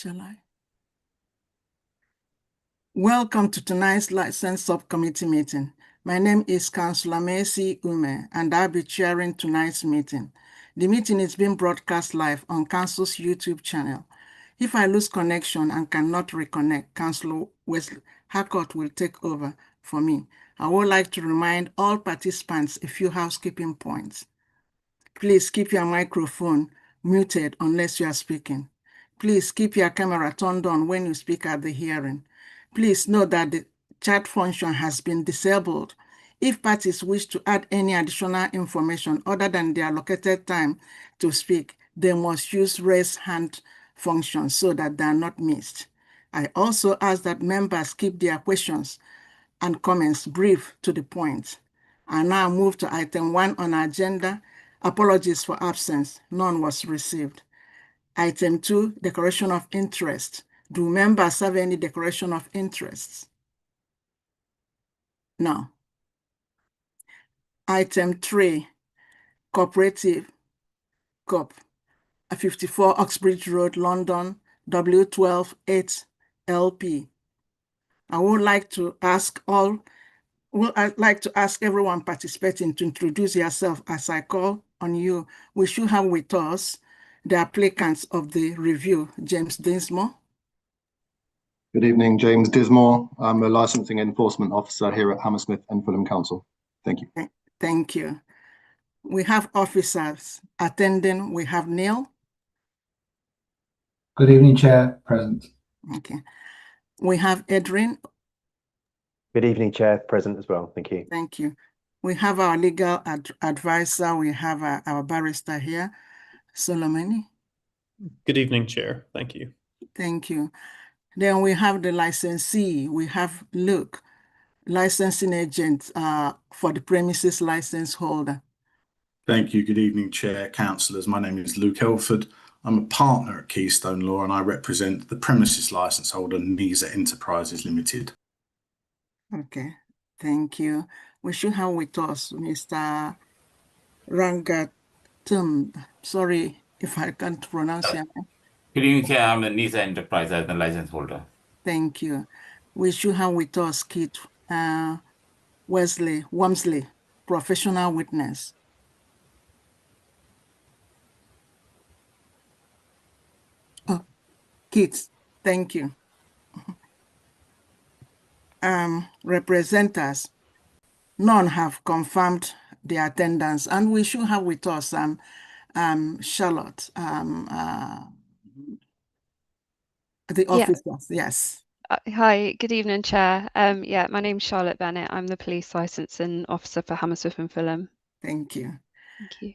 Shall I? Welcome to tonight's License Subcommittee meeting. My name is Councillor Mercy Ume, and I'll be chairing tonight's meeting. The meeting is being broadcast live on Council's YouTube channel. If I lose connection and cannot reconnect, Councillor Wesley Harcourt will take over for me. I would like to remind all participants a few housekeeping points. Please keep your microphone muted unless you are speaking. Please keep your camera turned on when you speak at the hearing. Please note that the chat function has been disabled. If parties wish to add any additional information other than their allocated time to speak, they must use raise hand function so that they are not missed. I also ask that members keep their questions and comments brief to the point. I now move to item 1 on our agenda. Apologies for absence. None was received. Item 2, declaration of interest. Do members have any declaration of interests? No. Item 3, cooperative, COP, 54 Oxbridge Road, London, W12 8LP. I'd like to ask everyone participating to introduce yourself as I call on you. We should have with us the applicants of the review, James Dinsmore. Good evening, James Dismore. I'm a licensing enforcement officer here at Hammersmith and Fulham Council. Thank you. Thank you. We have officers attending. We have Neil. Good evening, Chair. Present. Okay. We have Adrian. Good evening, Chair. Present as well. Thank you. Thank you. We have our legal advisor. We have our barrister here, Solomoni. Good evening, Chair. Thank you. Thank you. Then we have the licensee. We have Luke, licensing agent for the premises license holder. Thank you. Good evening, Chair, Councillors. My name is Luke Elford. I'm a partner at Keystone Law and I represent the premises licence holder, NISA Enterprises Limited. Okay, thank you. We should have with us Mr. Rangatum. Sorry if I can't pronounce your name. Good evening, Chair. I'm the NISA Enterprise as the license holder. Thank you. We should have with us Kit Wesley Wormsley, professional witness. Oh, Kit, thank you. Representatives, none have confirmed the attendance, and we should have with us Charlotte, the officers, yes. Hi, good evening, Chair. Yeah, my name's Charlotte Bennett. I'm the police licensing officer for Hammersmith and Fulham. Thank you. Thank you.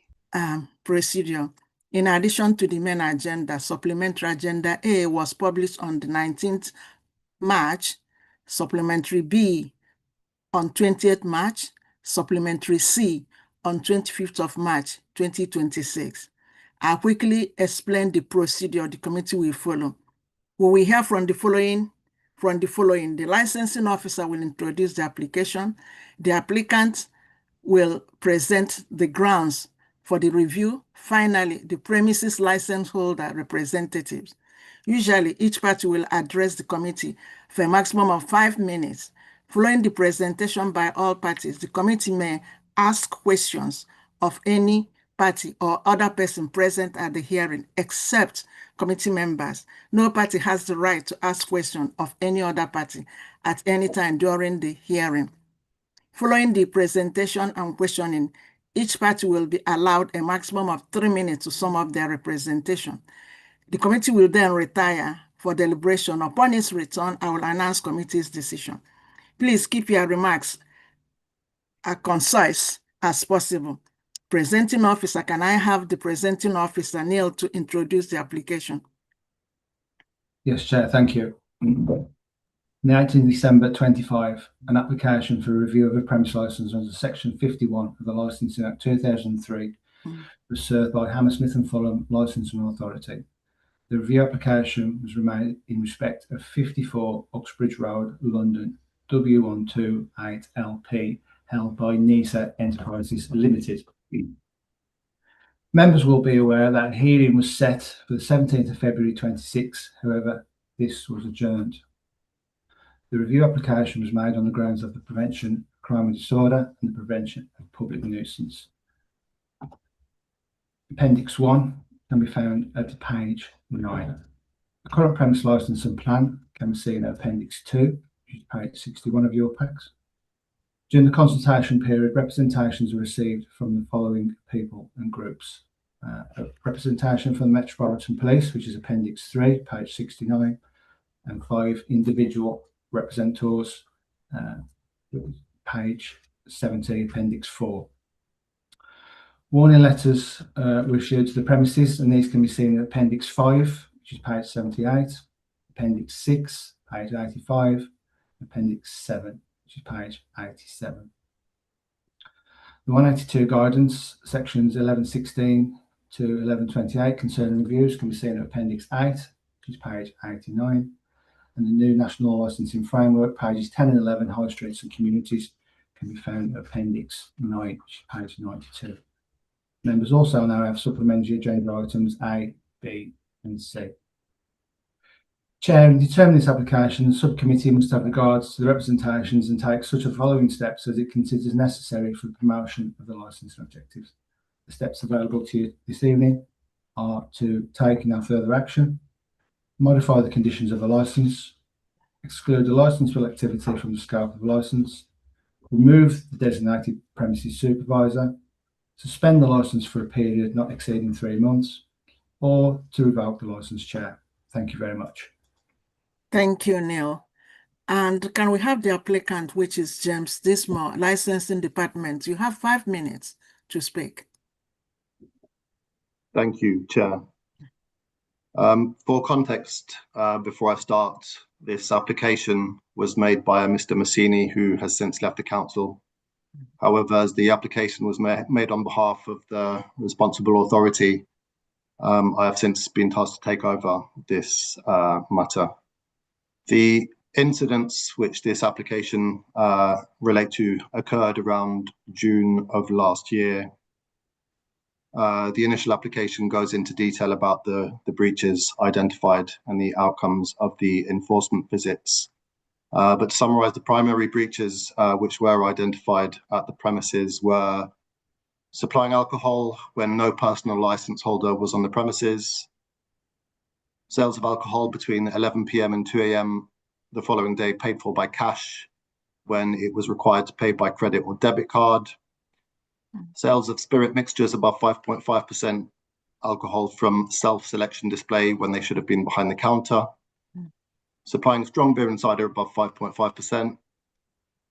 Procedure. In addition to the main agenda, supplementary agenda A was published on the 19th March, supplementary B on 20th March, supplementary C on 25th of March, 2026. I'll quickly explain the procedure the committee will follow. We will hear from the following. The licensing officer will introduce the application. The applicant will present the grounds for the review. Finally, the premises license holder representatives. Usually, each party will address the committee for a maximum of 5 minutes. Following the presentation by all parties, the committee may ask questions of any party or other person present at the hearing, except committee members. No party has the right to ask questions of any other party at any time during the hearing. Following the presentation and questioning, each party will be allowed a maximum of 3 minutes to sum up their representation. The committee will then retire for deliberation. Upon its return, I will announce committee's decision. Please keep your remarks as concise as possible. Presenting officer, can I have the presenting officer, Neil, to introduce the application? Yes, Chair, thank you. On the 18th of December 25, an application for review of a premise licence under Section 51 of the Licensing Act 2003 was served by Hammersmith and Fulham Licensing Authority. The review application was made in respect of 54 Oxbridge Road, London, W128LP, held by NISA Enterprises Limited. Members will be aware that a hearing was set for the 17th of February 26. However, this was adjourned. The review application was made on the grounds of the prevention of crime and disorder and the prevention of public nuisance. Appendix 1 can be found at page 9. The current premise licence and plan can be seen at Appendix 2, which is page 61 of your packs. During the consultation period, representations were received from the following people and groups. A representation from the Metropolitan Police, which is Appendix 3, page 69, and 5 individual representatives, page 70, Appendix 4. Warning letters were issued to the premises, and these can be seen in Appendix 5, which is page 78, Appendix 6, page 85, Appendix 7, which is page 87. The 182 guidance, sections 1116 to 1128 concerning reviews can be seen in Appendix 8, which is page 89, and the new National Licensing Framework, pages 10 and 11, High Streets and Communities, can be found in Appendix 9, which is page 92. Members also now have supplementary agenda items A, B, and C. Chair, in determining this application, the subcommittee must have regards to the representations and take such the following steps as it considers necessary for the promotion of the licensing objectives. The steps available to you this evening are to take no further action, modify the conditions of the licence, exclude the licensable activity from the scope of the licence, remove the designated premises supervisor, suspend the licence for a period not exceeding 3 months, or to revoke the licence chair. Thank you very much. Thank you, Neil. And can we have the applicant, which is James Dismore, Licensing Department? You have 5 minutes to speak. Thank you, Chair. For context, before I start, this application was made by a Mr. Massini, who has since left the council. However, as the application was made on behalf of the responsible authority, I have since been tasked to take over this matter. The incidents which this application relate to occurred around June of last year. The initial application goes into detail about the breaches identified and the outcomes of the enforcement visits. But to summarise, the primary breaches which were identified at the premises were supplying alcohol when no personal licence holder was on the premises, sales of alcohol between 11 p.m. and 2 a.m. the following day paid for by cash when it was required to pay by credit or debit card, sales of spirit mixtures above 5.5% alcohol from self-selection display when they should have been behind the counter, supplying strong beer and cider above 5.5%,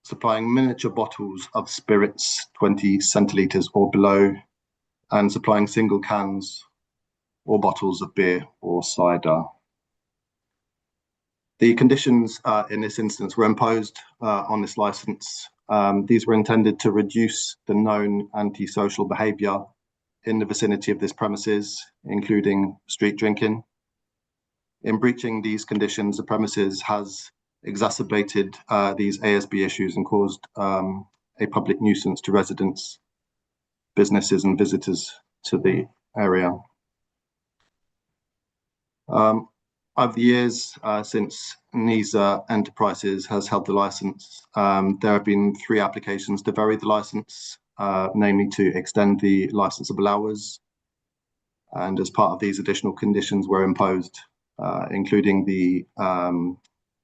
supplying miniature bottles of spirits 20 centilitres or below, and supplying single cans or bottles of beer or cider. The conditions in this instance were imposed on this licence. These were intended to reduce the known antisocial behaviour in the vicinity of this premises, including street drinking. In breaching these conditions, the premises has exacerbated these ASB issues and caused a public nuisance to residents, businesses and visitors to the area. Over the years since NISA Enterprises has held the licence, there have been 3 applications to vary the licence, namely to extend the licensable hours. And as part of these, additional conditions were imposed, including the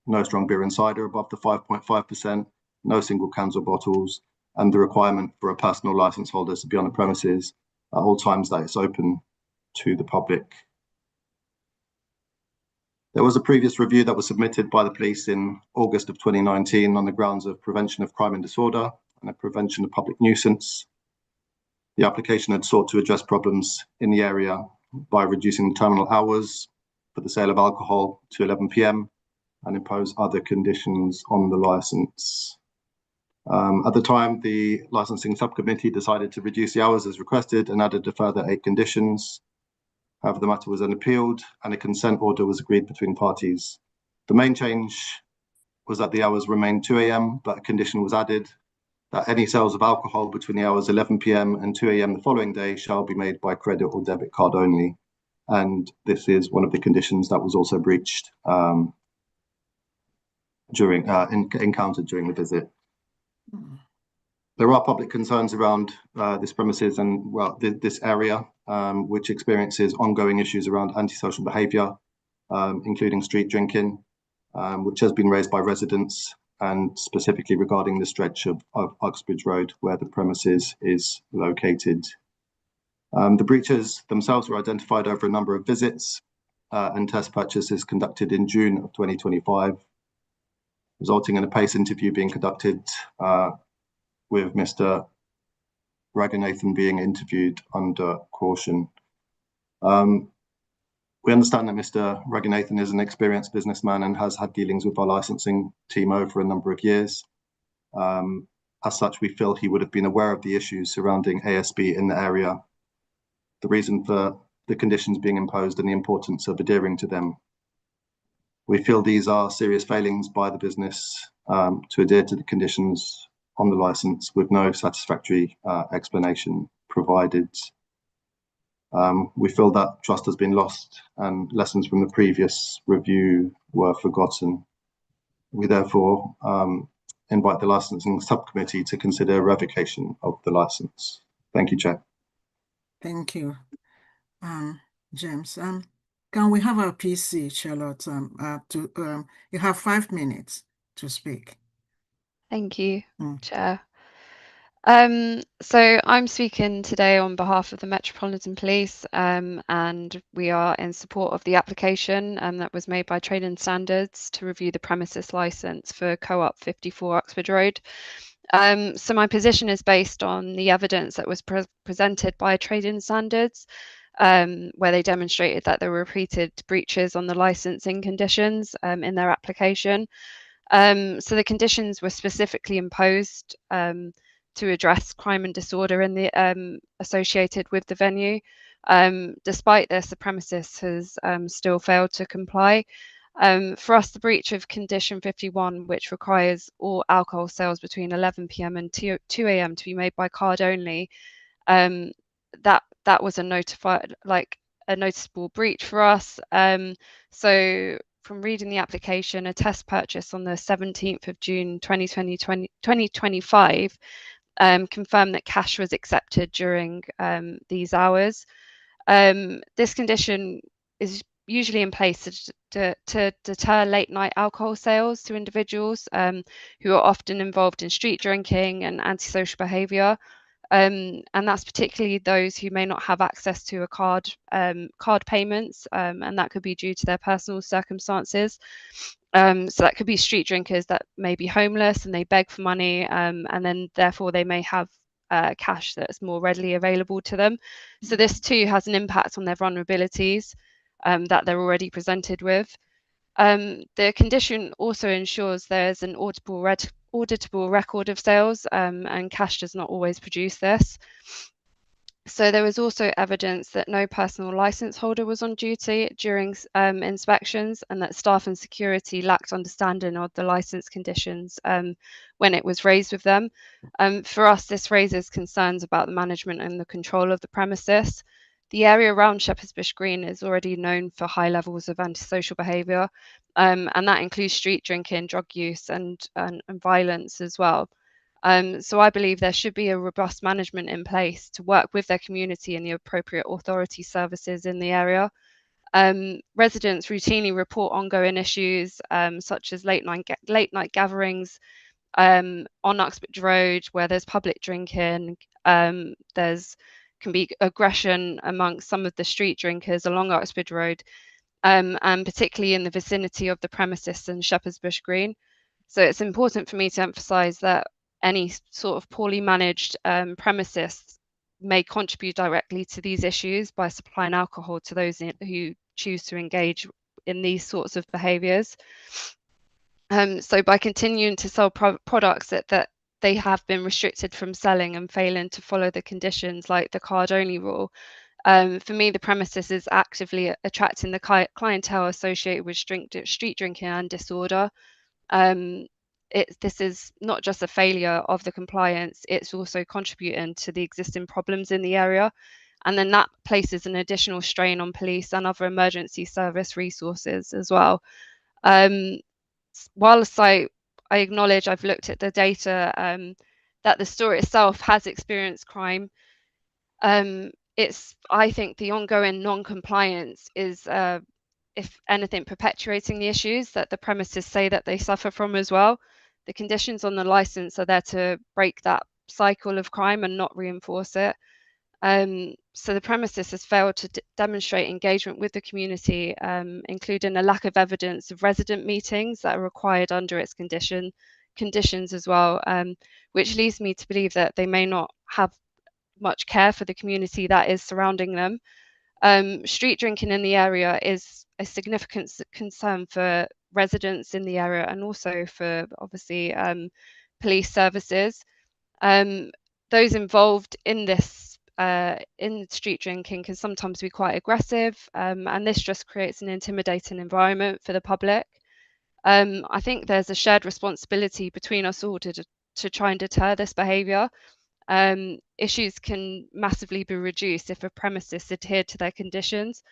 no strong beer and cider above the 5.5%, no single cans or bottles, and the requirement for a personal licence holder to be on the premises at all times that it's open to the public. There was a previous review that was submitted by the police in August of 2019 on the grounds of prevention of crime and disorder and the prevention of public nuisance. The application had sought to address problems in the area by reducing the terminal hours for the sale of alcohol to 11 p.m. and impose other conditions on the licence. At the time, the licensing subcommittee decided to reduce the hours as requested and added a further 8 conditions. However, the matter was then appealed and a consent order was agreed between parties. The main change was that the hours remained 2 a.m, but a condition was added that any sales of alcohol between the hours 11 p.m. and 2 a.m. the following day shall be made by credit or debit card only. And this is one of the conditions that was also breached encountered during the visit. There are public concerns around this premises and this area, which experiences ongoing issues around antisocial behaviour, including street drinking, which has been raised by residents, and specifically regarding the stretch of Uxbridge Road where the premises is located. The breaches themselves were identified over a number of visits and test purchases conducted in June of 2025, resulting in a PACE interview being conducted with Mr. Raghunathan being interviewed under caution. We understand that Mr. Raghunathan is an experienced businessman and has had dealings with our licensing team over a number of years. As such, we feel he would have been aware of the issues surrounding ASB in the area, the reason for the conditions being imposed and the importance of adhering to them. We feel these are serious failings by the business to adhere to the conditions on the license with no satisfactory explanation provided. We feel that trust has been lost and lessons from the previous review were forgotten. We therefore invite the licensing subcommittee to consider revocation of the license. Thank you, Chair. Thank you, James. Can we have our PC, Charlotte? You have 5 minutes to speak. Thank you, Chair. So I'm speaking today on behalf of the Metropolitan Police, and we are in support of the application that was made by Trading Standards to review the premises licence for Co-op 54 Uxbridge Road. So my position is based on the evidence that was presented by Trading Standards, where they demonstrated that there were repeated breaches on the licensing conditions in their application. So the conditions were specifically imposed to address crime and disorder in the associated with the venue. Despite this, the premises has still failed to comply. For us, the breach of condition 51, which requires all alcohol sales between 11 p.m. and 2 a.m. to be made by card only, that was a noticeable breach for us. So from reading the application, a test purchase on the 17th of June 2025 confirmed that cash was accepted during these hours. This condition is usually in place to deter late night alcohol sales to individuals who are often involved in street drinking and antisocial behaviour. And that's particularly those who may not have access to a card payments, and that could be due to their personal circumstances. So that could be street drinkers that may be homeless and they beg for money, and then therefore they may have cash that's more readily available to them. So this too has an impact on their vulnerabilities that they're already presented with. The condition also ensures there's an auditable record of sales, and cash does not always produce this. So there was also evidence that no personal license holder was on duty during inspections, and that staff and security lacked understanding of the license conditions when it was raised with them. For us, this raises concerns about the management and the control of the premises. The area around Shepherd's Bush Green is already known for high levels of antisocial behaviour, and that includes street drinking, drug use and violence as well. So I believe there should be a robust management in place to work with their community and the appropriate authority services in the area. Residents routinely report ongoing issues such as late night gatherings on Uxbridge Road where there's public drinking. Can be aggression amongst some of the street drinkers along Uxbridge Road, and particularly in the vicinity of the premises and Shepherd's Bush Green. So it's important for me to emphasise that any sort of poorly managed premises may contribute directly to these issues by supplying alcohol to those who choose to engage in these sorts of behaviours. So by continuing to sell products that they have been restricted from selling and failing to follow the conditions like the card only rule, for me the premises is actively attracting the clientele associated with street drinking and disorder. this is not just a failure of the compliance, it's also contributing to the existing problems in the area. And then that places an additional strain on police and other emergency service resources as well. Whilst I acknowledge I've looked at the data that the store itself has experienced crime, I think the ongoing non-compliance is, if anything, perpetuating the issues that the premises say that they suffer from as well. The conditions on the license are there to break that cycle of crime and not reinforce it. So the premises has failed to demonstrate engagement with the community, including a lack of evidence of resident meetings that are required under its conditions as well, which leads me to believe that they may not have much care for the community that is surrounding them. Street drinking in the area is a significant concern for residents in the area and also for, obviously, police services. Those involved in this in street drinking can sometimes be quite aggressive, and this just creates an intimidating environment for the public. I think there's a shared responsibility between us all to try and deter this behaviour. Issues can massively be reduced if a premises adhere to their conditions.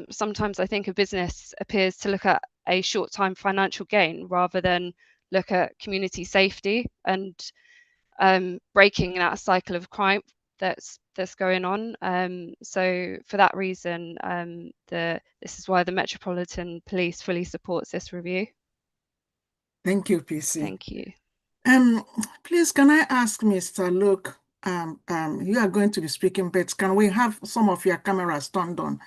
Sometimes I think a business appears to look at a short-time financial gain rather than look at community safety and breaking that cycle of crime that's going on. So for that reason, this is why the Metropolitan Police fully supports this review. Thank you, PC. Thank you. Please, can I ask Mr. Luke, you are going to be speaking, but can we have some of your cameras turned on?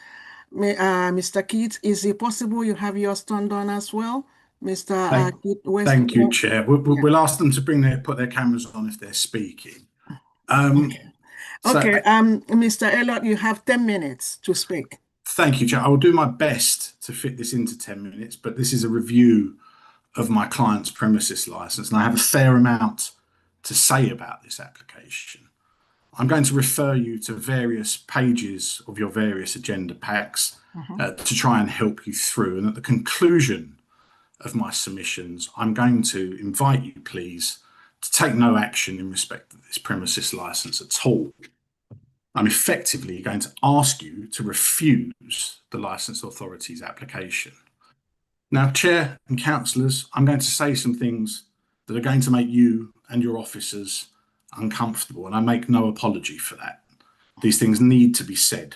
Mr. Keith, is it possible you have yours turned on as well? Mr. Keith, thank you, Chair. We'll ask them to put their cameras on if they're speaking. Okay, Mr. Elliott, you have 10 minutes to speak. Thank you, Chair. I will do my best to fit this into 10 minutes, but this is a review of my client's premises license, and I have a fair amount to say about this application. I'm going to refer you to various pages of your various agenda packs to try and help you through. And at the conclusion of my submissions, I'm going to invite you, please, to take no action in respect of this premises license at all. I'm effectively going to ask you to refuse the licensed authority's application. Now, Chair and councillors, I'm going to say some things that are going to make you and your officers uncomfortable, and I make no apology for that. These things need to be said.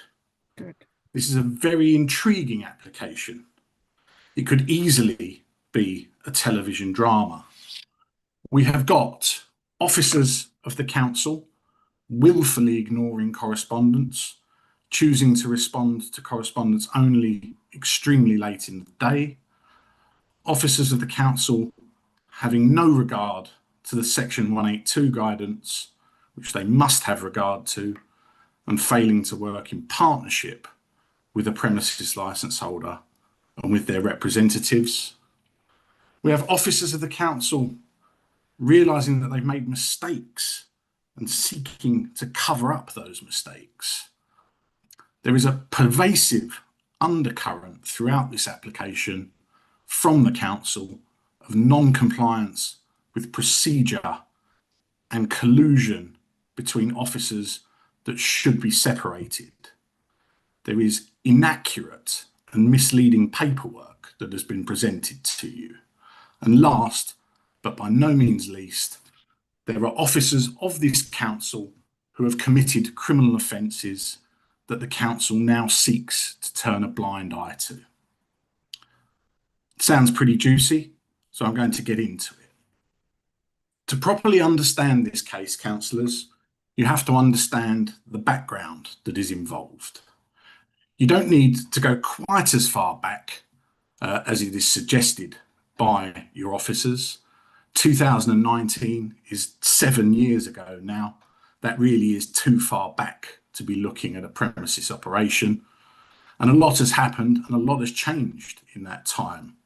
Good. This is a very intriguing application. It could easily be a television drama. We have got officers of the council willfully ignoring correspondence, choosing to respond to correspondence only extremely late in the day, officers of the council having no regard to the Section 182 guidance, which they must have regard to, and failing to work in partnership with the premises licence holder and with their representatives. We have officers of the council realising that they've made mistakes and seeking to cover up those mistakes. There is a pervasive undercurrent throughout this application from the council of non-compliance with procedure and collusion between officers that should be separated. There is inaccurate and misleading paperwork that has been presented to you. And last, but by no means least, there are officers of this council who have committed criminal offences that the council now seeks to turn a blind eye to. It sounds pretty juicy, so I'm going to get into it. To properly understand this case, councillors, you have to understand the background that is involved. You don't need to go quite as far back as it is suggested by your officers. 2019 is 7 years ago now. That really is too far back to be looking at a premises operation. And a lot has happened and a lot has changed in that time.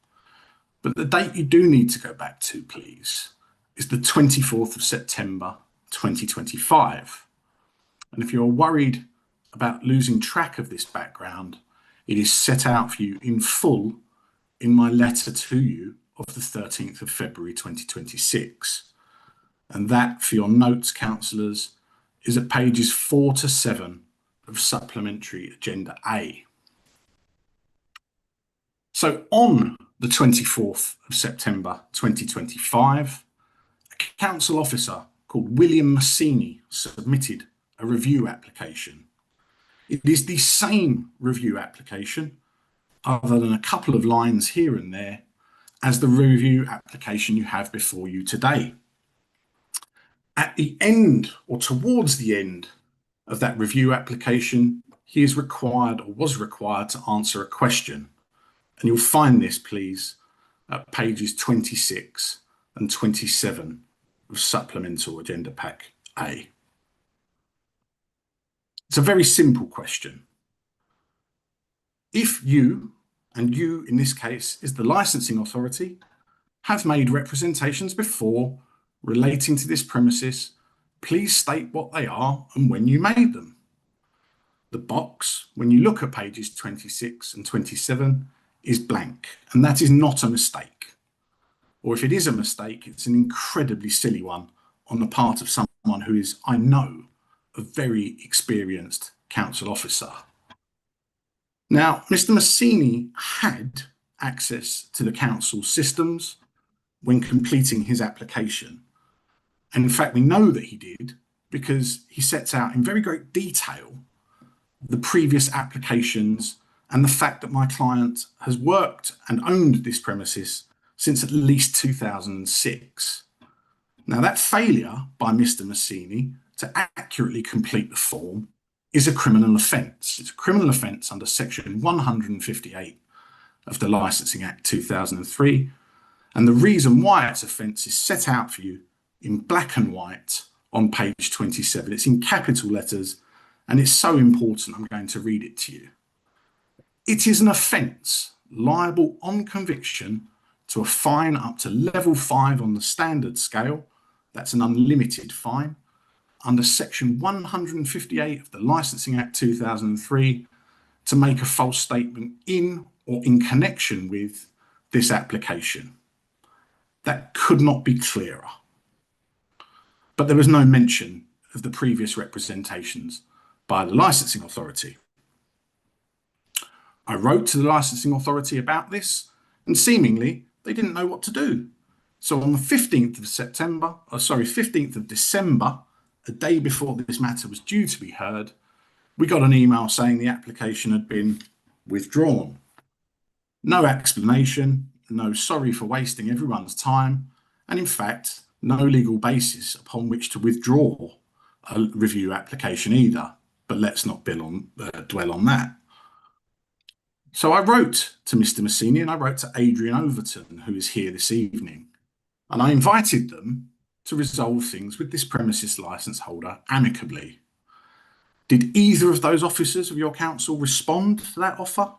But the date you do need to go back to, please, is the 24th of September 2025. And if you're worried about losing track of this background, it is set out for you in full in my letter to you of the 13th of February 2026. And that, for your notes, councillors, is at pages 4 to 7 of Supplementary Agenda A. So on the 24th of September 2025, a council officer called William Massini submitted a review application. It is the same review application, other than a couple of lines here and there, as the review application you have before you today. At the end, or towards the end of that review application, he is required, or was required, to answer a question. And you'll find this, please, at pages 26 and 27 of Supplemental Agenda Pack A. It's a very simple question. If you, and you in this case is the licensing authority, have made representations before relating to this premises, please state what they are and when you made them. The box, when you look at pages 26 and 27, is blank, and that is not a mistake. Or if it is a mistake, it's an incredibly silly one on the part of someone who is, I know, a very experienced council officer. Now, Mr. Massini had access to the council systems when completing his application. And in fact, we know that he did because he sets out in very great detail the previous applications and the fact that my client has worked and owned this premises since at least 2006. Now, that failure by Mr. Massini to accurately complete the form is a criminal offence. It's a criminal offence under section 158 of the Licensing Act 2003. And the reason why it's offence is set out for you in black and white on page 27. It's in capital letters and it's so important I'm going to read it to you. It is an offence liable on conviction to a fine up to level 5 on the standard scale. That's an unlimited fine under section 158 of the Licensing Act 2003 to make a false statement in or in connection with this application. That could not be clearer. But there was no mention of the previous representations by the licensing authority. I wrote to the licensing authority about this, and seemingly they didn't know what to do. So on the 15th of December, a day before this matter was due to be heard, we got an email saying the application had been withdrawn. No explanation, no sorry for wasting everyone's time, and in fact, no legal basis upon which to withdraw a review application either. But let's not dwell on that. So I wrote to Mr. Massini and I wrote to Adrian Overton, who is here this evening, and I invited them to resolve things with this premises licence holder amicably. Did either of those officers of your council respond to that offer?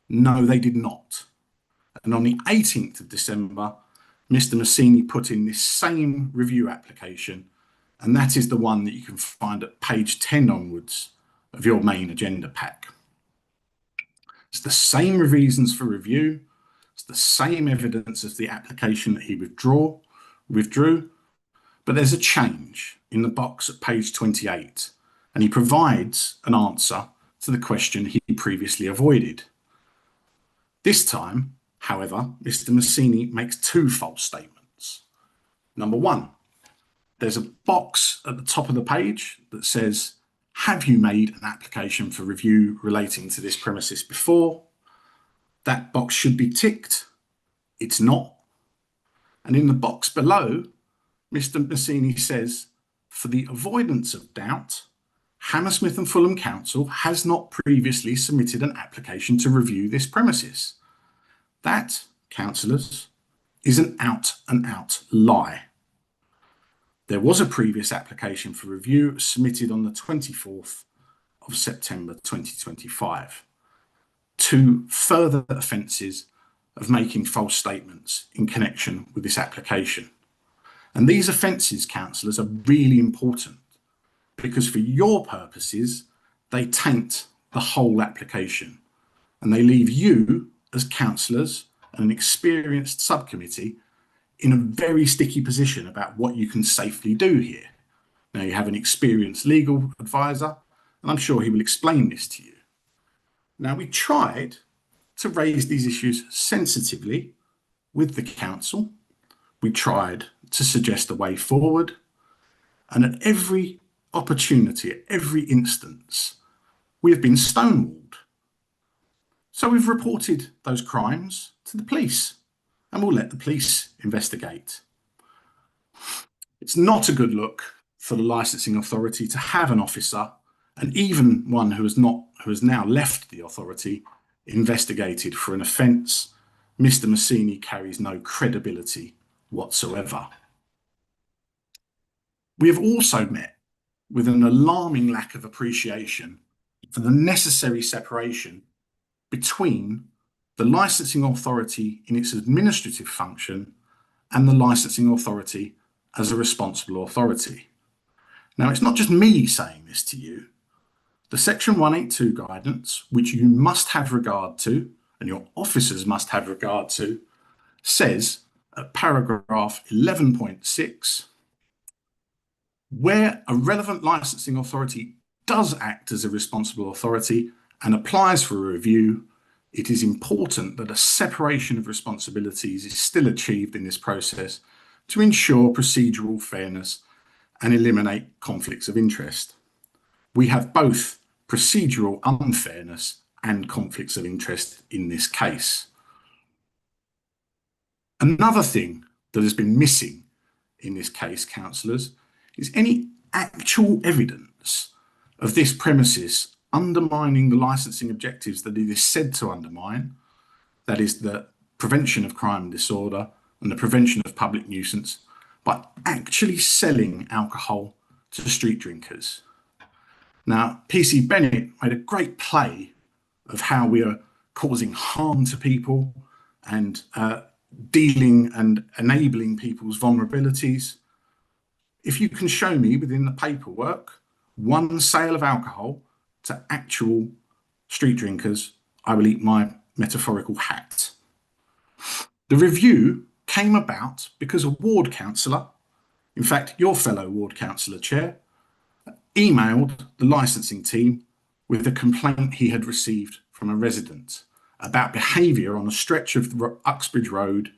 No, they did not. And on the 18th of December, Mr. Massini put in this same review application, and that is the one that you can find at page 10 onwards of your main agenda pack. It's the same reasons for review, it's the same evidence as the application that he withdrew, but there's a change in the box at page 28, and he provides an answer to the question he previously avoided. This time, however, Mr. Massini makes two false statements. Number one, there's a box at the top of the page that says, have you made an application for review relating to this premises before? That box should be ticked. It's not. And in the box below, Mr. Massini says, for the avoidance of doubt, Hammersmith and Fulham Council has not previously submitted an application to review this premises. That, councillors, is an out-and-out lie. There was a previous application for review submitted on the 24th of September 2025. Two further offences of making false statements in connection with this application. And these offences, councillors, are really important because for your purposes, they taint the whole application and they leave you as councillors and an experienced subcommittee in a very sticky position about what you can safely do here. Now, you have an experienced legal advisor, and I'm sure he will explain this to you. Now, we tried to raise these issues sensitively with the council. We tried to suggest a way forward, and at every opportunity, at every instance, we have been stonewalled. So we've reported those crimes to the police, and we'll let the police investigate. It's not a good look for the licensing authority to have an officer, and even one who has now left the authority, investigated for an offence. Mr. Massini carries no credibility whatsoever. We have also met with an alarming lack of appreciation for the necessary separation between the licensing authority in its administrative function and the licensing authority as a responsible authority. Now, it's not just me saying this to you. The Section 182 guidance, which you must have regard to, and your officers must have regard to, says at paragraph 11.6, where a relevant licensing authority does act as a responsible authority and applies for a review, it is important that a separation of responsibilities is still achieved in this process to ensure procedural fairness and eliminate conflicts of interest. We have both procedural unfairness and conflicts of interest in this case. Another thing that has been missing in this case, councillors, is any actual evidence of this premises undermining the licensing objectives that it is said to undermine, that is the prevention of crime and disorder and the prevention of public nuisance, by actually selling alcohol to street drinkers. Now, PC Bennett made a great play of how we are causing harm to people and dealing and enabling people's vulnerabilities. If you can show me within the paperwork one sale of alcohol to actual street drinkers, I will eat my metaphorical hat. The review came about because a ward councillor, in fact, your fellow ward councillor chair, emailed the licensing team with a complaint he had received from a resident about behaviour on a stretch of Uxbridge Road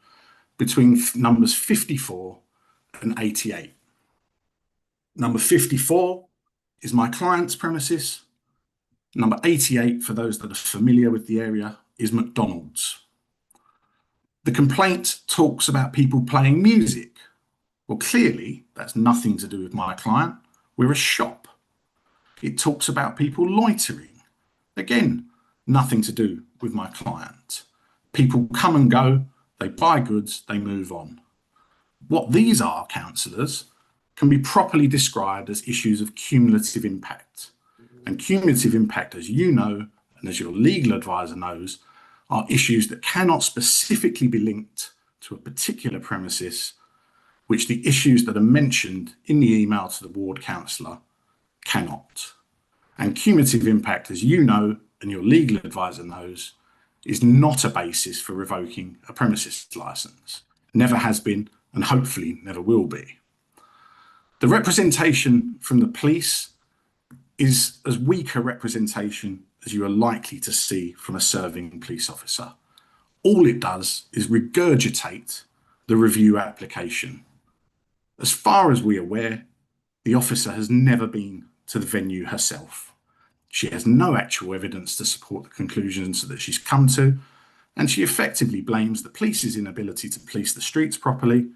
between numbers 54 and 88. Number 54 is my client's premises. Number 88, for those that are familiar with the area, is McDonald's. The complaint talks about people playing music. Well, clearly, that's nothing to do with my client. We're a shop. It talks about people loitering. Again, nothing to do with my client. People come and go, they buy goods, they move on. What these are, councillors, can be properly described as issues of cumulative impact. And cumulative impact, as you know, and as your legal advisor knows, are issues that cannot specifically be linked to a particular premises, which the issues that are mentioned in the email to the ward councillor cannot. And cumulative impact, as you know, and your legal advisor knows, is not a basis for revoking a premises licence. Never has been, and hopefully never will be. The representation from the police is as weak a representation as you are likely to see from a serving police officer. All it does is regurgitate the review application. As far as we are aware, the officer has never been to the venue herself. She has no actual evidence to support the conclusions that she's come to, and she effectively blames the police's inability to police the streets properly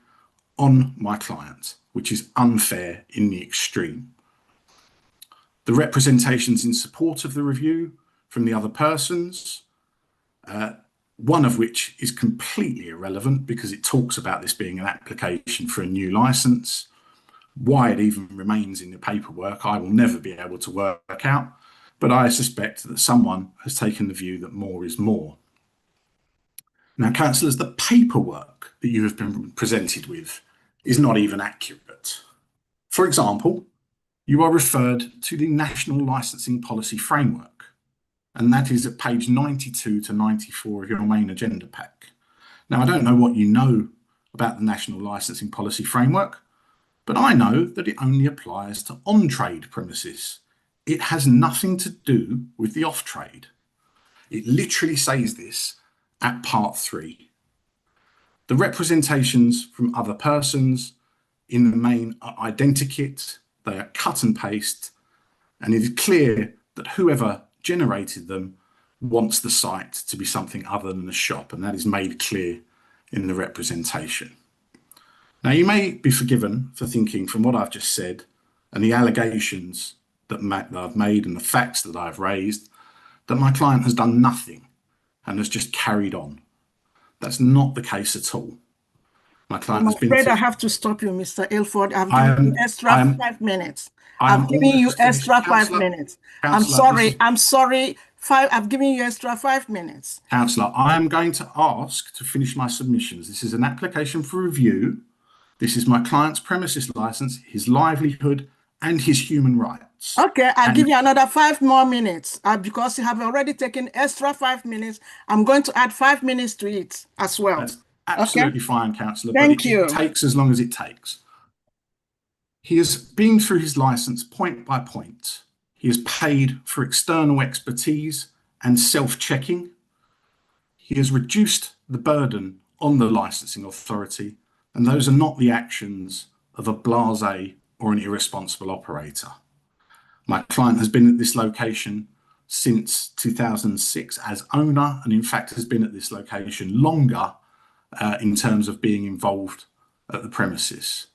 on my client, which is unfair in the extreme. The representations in support of the review from the other persons, one of which is completely irrelevant because it talks about this being an application for a new licence. Why it even remains in the paperwork, I will never be able to work out, but I suspect that someone has taken the view that more is more. Now, councillors, the paperwork that you have been presented with is not even accurate. For example, you are referred to the National Licensing Policy Framework, and that is at page 92 to 94 of your main agenda pack. Now, I don't know what you know about the National Licensing Policy Framework, but I know that it only applies to on-trade premises. It has nothing to do with the off-trade. It literally says this at part 3. The representations from other persons in the main are identikit, they are cut and paste, and it is clear that whoever generated them wants the site to be something other than a shop, and that is made clear in the representation. Now, you may be forgiven for thinking from what I've just said and the allegations that I've made and the facts that I've raised, that my client has done nothing and has just carried on. That's not the case at all. My client I'm has been. afraid I have to stop you, Mr. Ilford. I've given you extra 5 minutes. I've given you extra 5 minutes. I'm sorry. I'm sorry. I've given you extra 5 minutes. Councillor, I am going to ask to finish my submissions. This is an application for review. This is my client's premises license, his livelihood, and his human rights. Okay, I'll give you another 5 more minutes because you have already taken extra 5 minutes. I'm going to add 5 minutes to it as well. That's absolutely fine, Councillor. Thank but you. It takes as long as it takes. He has been through his license point by point. He has paid for external expertise and self-checking. He has reduced the burden on the licensing authority, and those are not the actions of a blasé or an irresponsible operator. My client has been at this location since 2006 as owner, and in fact has been at this location longer in terms of being involved at the premises.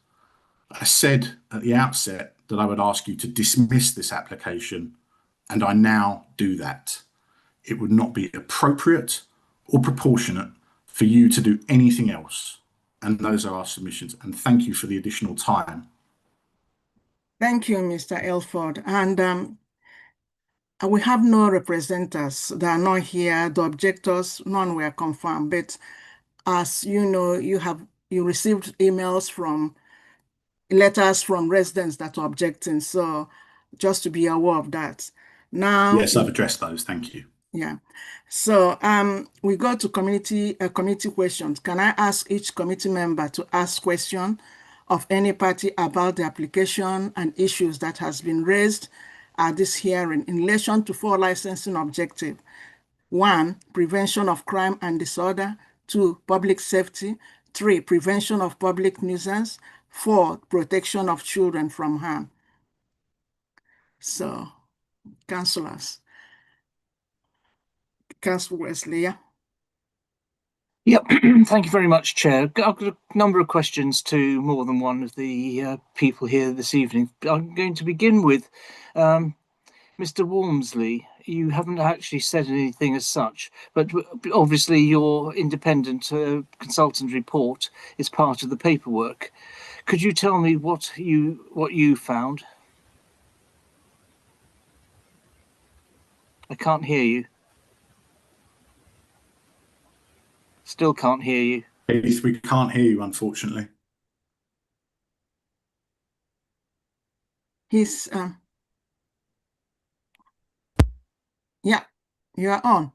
I said at the outset that I would ask you to dismiss this application, and I now do that. It would not be appropriate or proportionate for you to do anything else. And those are our submissions. And thank you for the additional time. Thank you, Mr. Ilford. And we have no representatives that are not here. The objectors, none were confirmed. But as you know, you received letters from residents that are objecting. So just to be aware of that. Now, yes, I've addressed those. Thank you. Yeah. So we go to committee questions. Can I ask each committee member to ask question of any party about the application and issues that has been raised at this hearing in relation to 4 licensing objectives? 1, prevention of crime and disorder. 2, public safety. 3, prevention of public nuisance. 4, protection of children from harm. So, councillors. Councillor Wesley, yeah. Yep, thank you very much, Chair. I've got a number of questions to more than one of the people here this evening. I'm going to begin with Mr. Walmsley. You haven't actually said anything as such, but obviously your independent consultant report is part of the paperwork. Could you tell me what you found? I can't hear you. Still can't hear you. Keith, we can't hear you, unfortunately. He's yeah, you are on.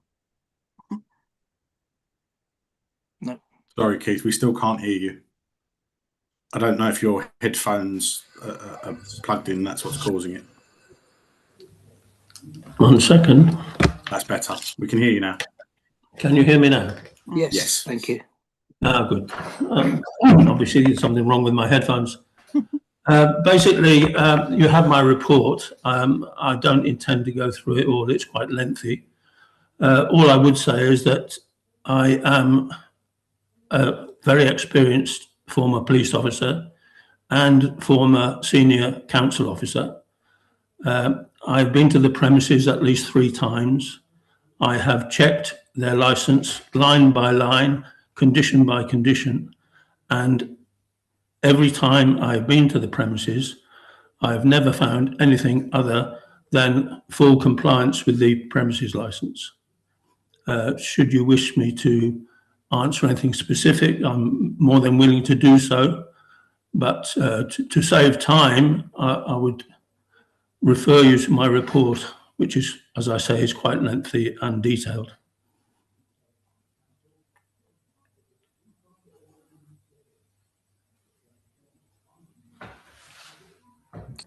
No. Sorry, Keith, we still can't hear you. I don't know if your headphones are plugged in, that's what's causing it. 1 second. That's better. We can hear you now. Can you hear me now? Yes, yes. Thank you. Ah, good. Obviously, there's something wrong with my headphones. Basically, you have my report. I don't intend to go through it all. It's quite lengthy. All I would say is that I am a very experienced former police officer and former senior council officer. I've been to the premises at least 3 times. I have checked their license line by line, condition by condition, and every time I've been to the premises, I've never found anything other than full compliance with the premises license. Should you wish me to answer anything specific, I'm more than willing to do so, but to save time, I would refer you to my report, which is, as I say, is quite lengthy and detailed.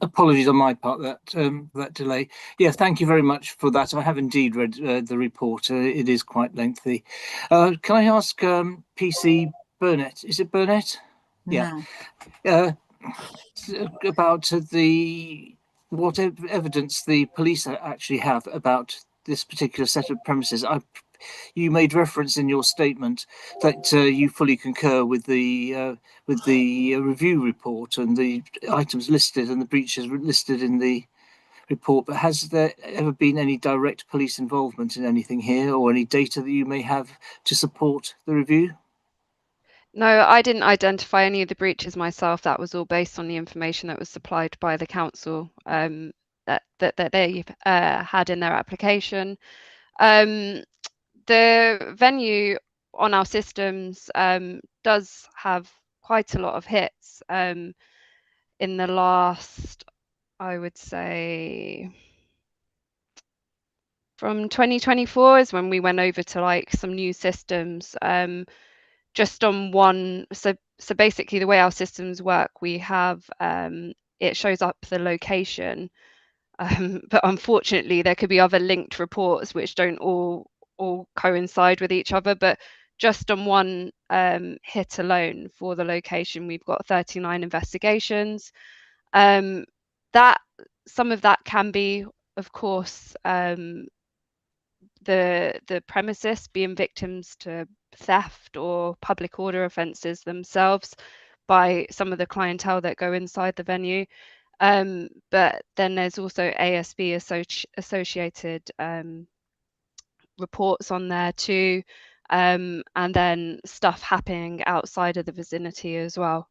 Apologies on my part that that delay. Yeah, thank you very much for that. I have indeed read the report. It is quite lengthy. Can I ask PC Burnett? Is it Burnett? Yeah. No. About what evidence the police actually have about this particular set of premises. You made reference in your statement that you fully concur with the review report and the items listed and the breaches listed in the report. But has there ever been any direct police involvement in anything here, or any data that you may have to support the review? No, I didn't identify any of the breaches myself. That was all based on the information that was supplied by the council that they had in their application. The venue on our systems does have quite a lot of hits in the last, I would say, from 2024 is when we went over to like some new systems. Just on one, so basically the way our systems work, we have it shows up the location, but unfortunately there could be other linked reports which don't all coincide with each other. But just on one hit alone for the location, we've got 39 investigations. That some of that can be, of course, the premises being victims to theft or public order offences themselves by some of the clientele that go inside the venue. But then there's also ASB associated reports on there too, and then stuff happening outside of the vicinity as well,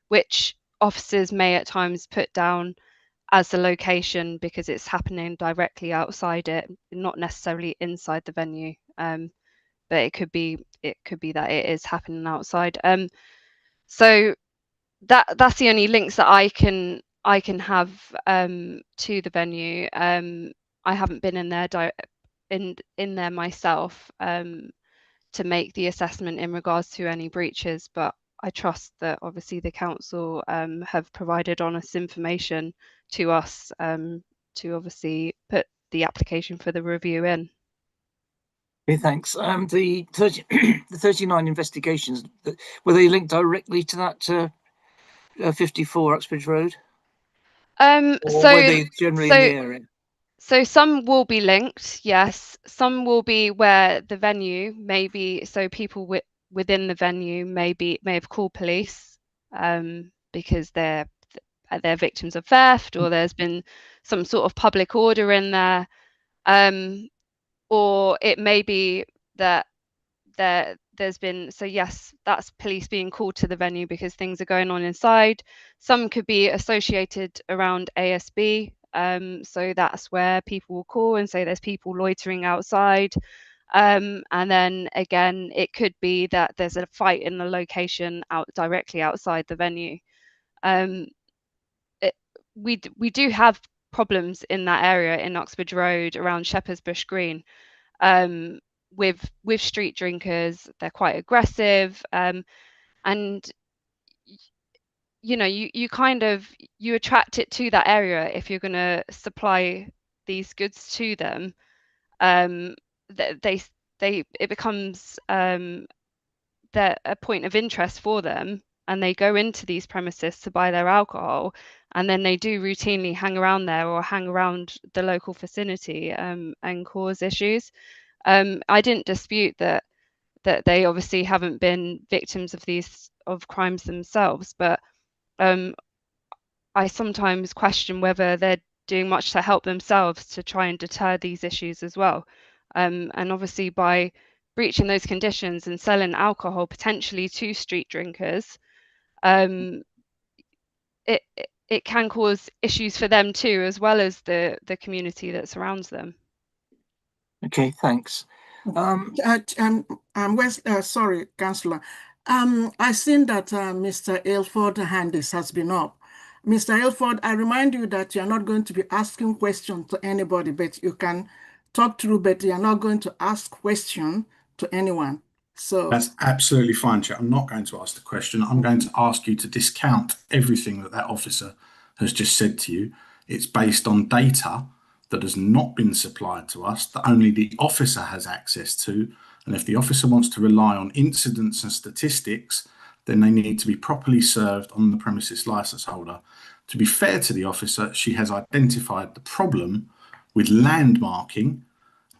which officers may at times put down as the location because it's happening directly outside it, not necessarily inside the venue. But it could be that it is happening outside. So that's the only links that I can have to the venue. I haven't been in there in there myself to make the assessment in regards to any breaches, but I trust that obviously the council have provided honest information to us to obviously put the application for the review in. Okay, thanks. The 39 investigations, were they linked directly to that 54 Uxbridge Road? Or were they generally in the area? So some will be linked, yes. Some will be where the venue may be, so people within the venue may have called police because they're victims of theft, or there's been some sort of public order in there, or it may be that there's been, so yes, that's police being called to the venue because things are going on inside. Some could be associated around ASB, so that's where people will call and say there's people loitering outside, and then again it could be that there's a fight in the location directly outside the venue. We do have problems in that area in Uxbridge Road around Shepherd's Bush Green with street drinkers. They're quite aggressive, and you know, you attract it to that area if you're going to supply these goods to them. It becomes a point of interest for them, and they go into these premises to buy their alcohol, and then they do routinely hang around there or hang around the local vicinity and cause issues. I didn't dispute that they obviously haven't been victims of crimes themselves, but I sometimes question whether they're doing much to help themselves to try and deter these issues as well. And obviously by breaching those conditions and selling alcohol potentially to street drinkers, it can cause issues for them too, as well as the community that surrounds them. Okay, thanks. Sorry, Councillor. I've seen that Mr. Aylford Handis has been up. Mr. Aylford, I remind you that you're not going to be asking questions to anybody, but you can talk through, but you're not going to ask questions to anyone. So that's absolutely fine, Chair. I'm not going to ask the question. I'm going to ask you to discount everything that officer has just said to you, it's based on data that has not been supplied to us, that only the officer has access to. And if the officer wants to rely on incidents and statistics, then they need to be properly served on the premises licence holder. To be fair to the officer, she has identified the problem with landmarking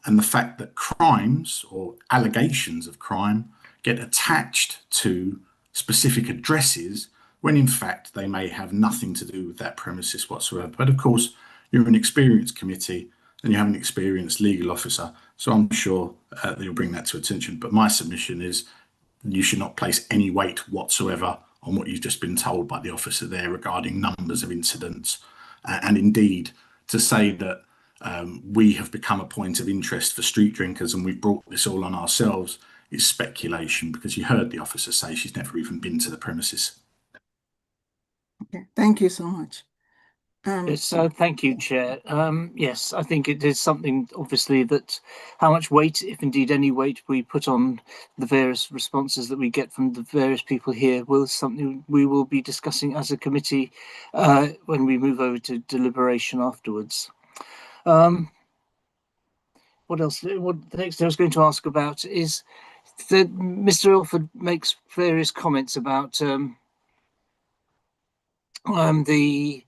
and the fact that crimes or allegations of crime get attached to specific addresses when in fact they may have nothing to do with that premises whatsoever. But of course, you're an experienced committee and you have an experienced legal officer, so I'm sure that you'll bring that to attention. But my submission is you should not place any weight whatsoever on what you've just been told by the officer there regarding numbers of incidents. And indeed, to say that we have become a point of interest for street drinkers and we've brought this all on ourselves is speculation, because you heard the officer say she's never even been to the premises. Okay, thank you so much. Yes, thank you, Chair. Yes, I think it is something, obviously, that how much weight, if indeed any weight, we put on the various responses that we get from the various people here will something we will be discussing as a committee when we move over to deliberation afterwards. What else? What the next I was going to ask about is that Mr. Ilford makes various comments about the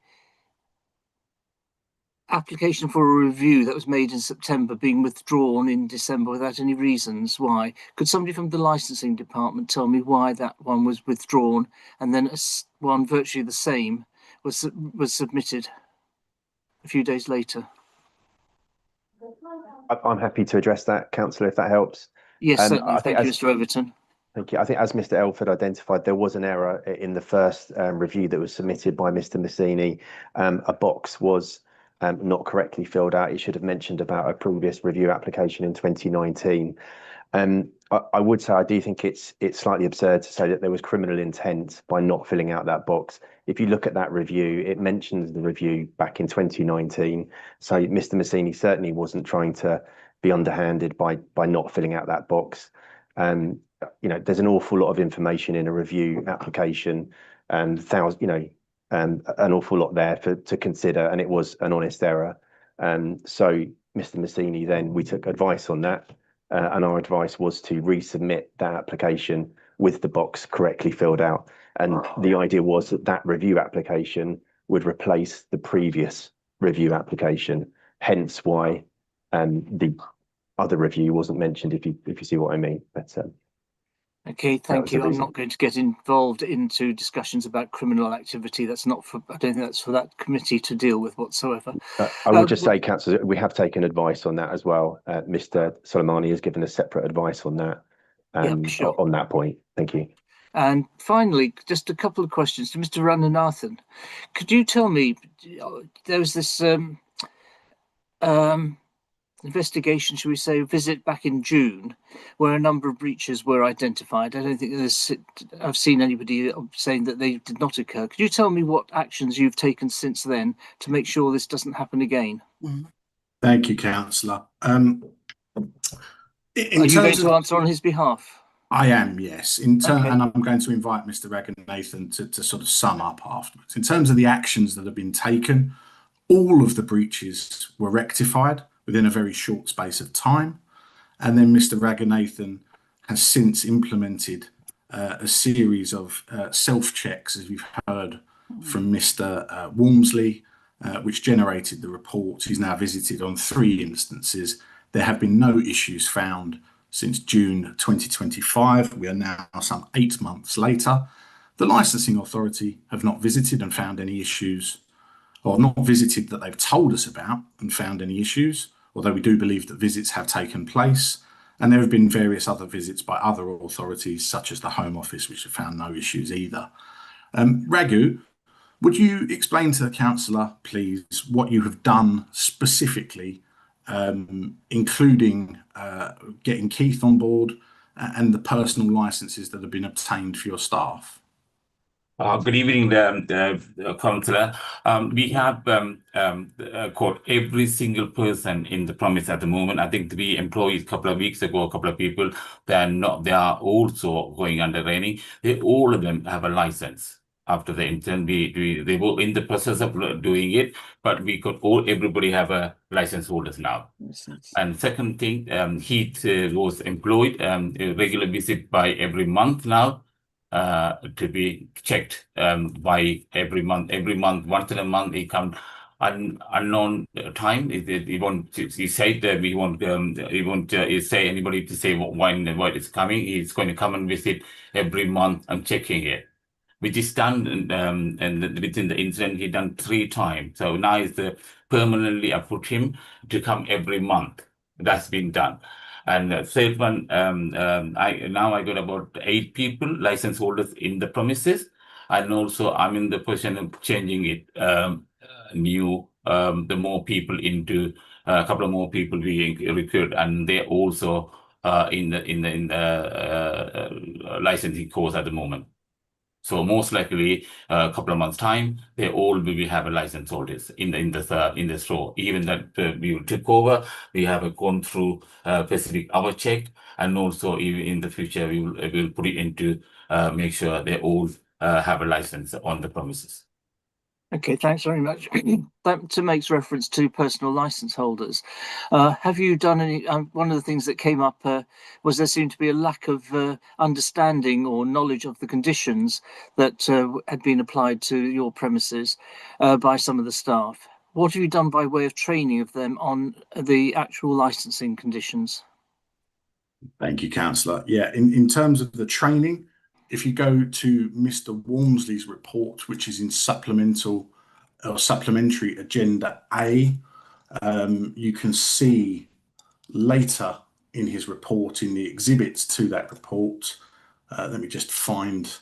application for a review that was made in September being withdrawn in December without any reasons why. Could somebody from the licensing department tell me why that one was withdrawn and then one virtually the same was submitted a few days later? I'm happy to address that, Councillor, if that helps. Yes, certainly. Thank you, Mr. Overton. Thank you. I think as Mr. Elford identified, there was an error in the first review that was submitted by Mr. Massini. A box was not correctly filled out. It should have mentioned about a previous review application in 2019. I would say I do think it's slightly absurd to say that there was criminal intent by not filling out that box. If you look at that review, it mentions the review back in 2019. So Mr. Massini certainly wasn't trying to be underhanded by not filling out that box. You know, there's an awful lot of information in a review application, and an awful lot there to consider, and it was an honest error. So Mr. Massini, then we took advice on that, and our advice was to resubmit that application with the box correctly filled out. And the idea was that that review application would replace the previous review application, hence why the other review wasn't mentioned, if you see what I mean. But okay, thank you. I'm not going to get involved into discussions about criminal activity. That's not for, I don't think that's for that committee to deal with whatsoever. I will just say, Councillor, we have taken advice on that as well. Mr. Soleimani has given us separate advice on that, sure, on that point. Thank you. And finally, just a couple of questions to Mr. Ranganathan. Could you tell me, there was this investigation, should we say, visit back in June, where a number of breaches were identified. I don't think I've seen anybody saying that they did not occur. Could you tell me what actions you've taken since then to make sure this doesn't happen again? Thank you, Councillor. Are you going to answer on his behalf? I am, yes. Okay. And I'm going to invite Mr. Ranganathan to sort of sum up afterwards. In terms of the actions that have been taken, all of the breaches were rectified within a very short space of time. And then Mr. Ranganathan has since implemented a series of self-checks, as we've heard from Mr. Walmsley, which generated the report. He's now visited on 3 instances. There have been no issues found since June 2025. We are now some 8 months later. The licensing authority have not visited and found any issues, or not visited that they've told us about and found any issues, although we do believe that visits have taken place. And there have been various other visits by other authorities, such as the Home Office, which have found no issues either. Raghu, would you explain to the councillor, please, what you have done specifically, including getting Keith on board and the personal licenses that have been obtained for your staff? Good evening, Councillor. We have caught every single person in the premise at the moment. I think 3 employees a couple of weeks ago, a couple of people, they are also going under training. All of them have a license. after the incident. They were in the process of doing it, but we could everybody have a license holders now. And second thing, Heath was employed a regular visit by every month now to be checked by every month. Every month, once in a month, he come unknown time. He said that he won't say anybody to say when it's coming. He's going to come and visit every month and checking it, which is done. And within the incident, he done 3 times. So now it's permanently I put him to come every month. That's been done. And third one, I got about 8 people, license holders in the premises, and also I'm in the position of changing it. The more people into a couple of more people being recruited, and they're also in the licensing course at the moment. So most likely, a couple of months' time, they all will have a license holders in the store. Even that we took over, we have gone through specific hour check, and also even in the future we will put it into make sure they all have a license on the premises. Okay, thanks very much. That makes reference to personal license holders. Have you done any? One of the things that came up was there seemed to be a lack of understanding or knowledge of the conditions that had been applied to your premises by some of the staff. What have you done by way of training of them on the actual licensing conditions? Thank you, Councillor. Yeah, in terms of the training, if you go to Mr. Walmsley's report, which is in supplementary agenda A, you can see later in his report, in the exhibits to that report, let me just find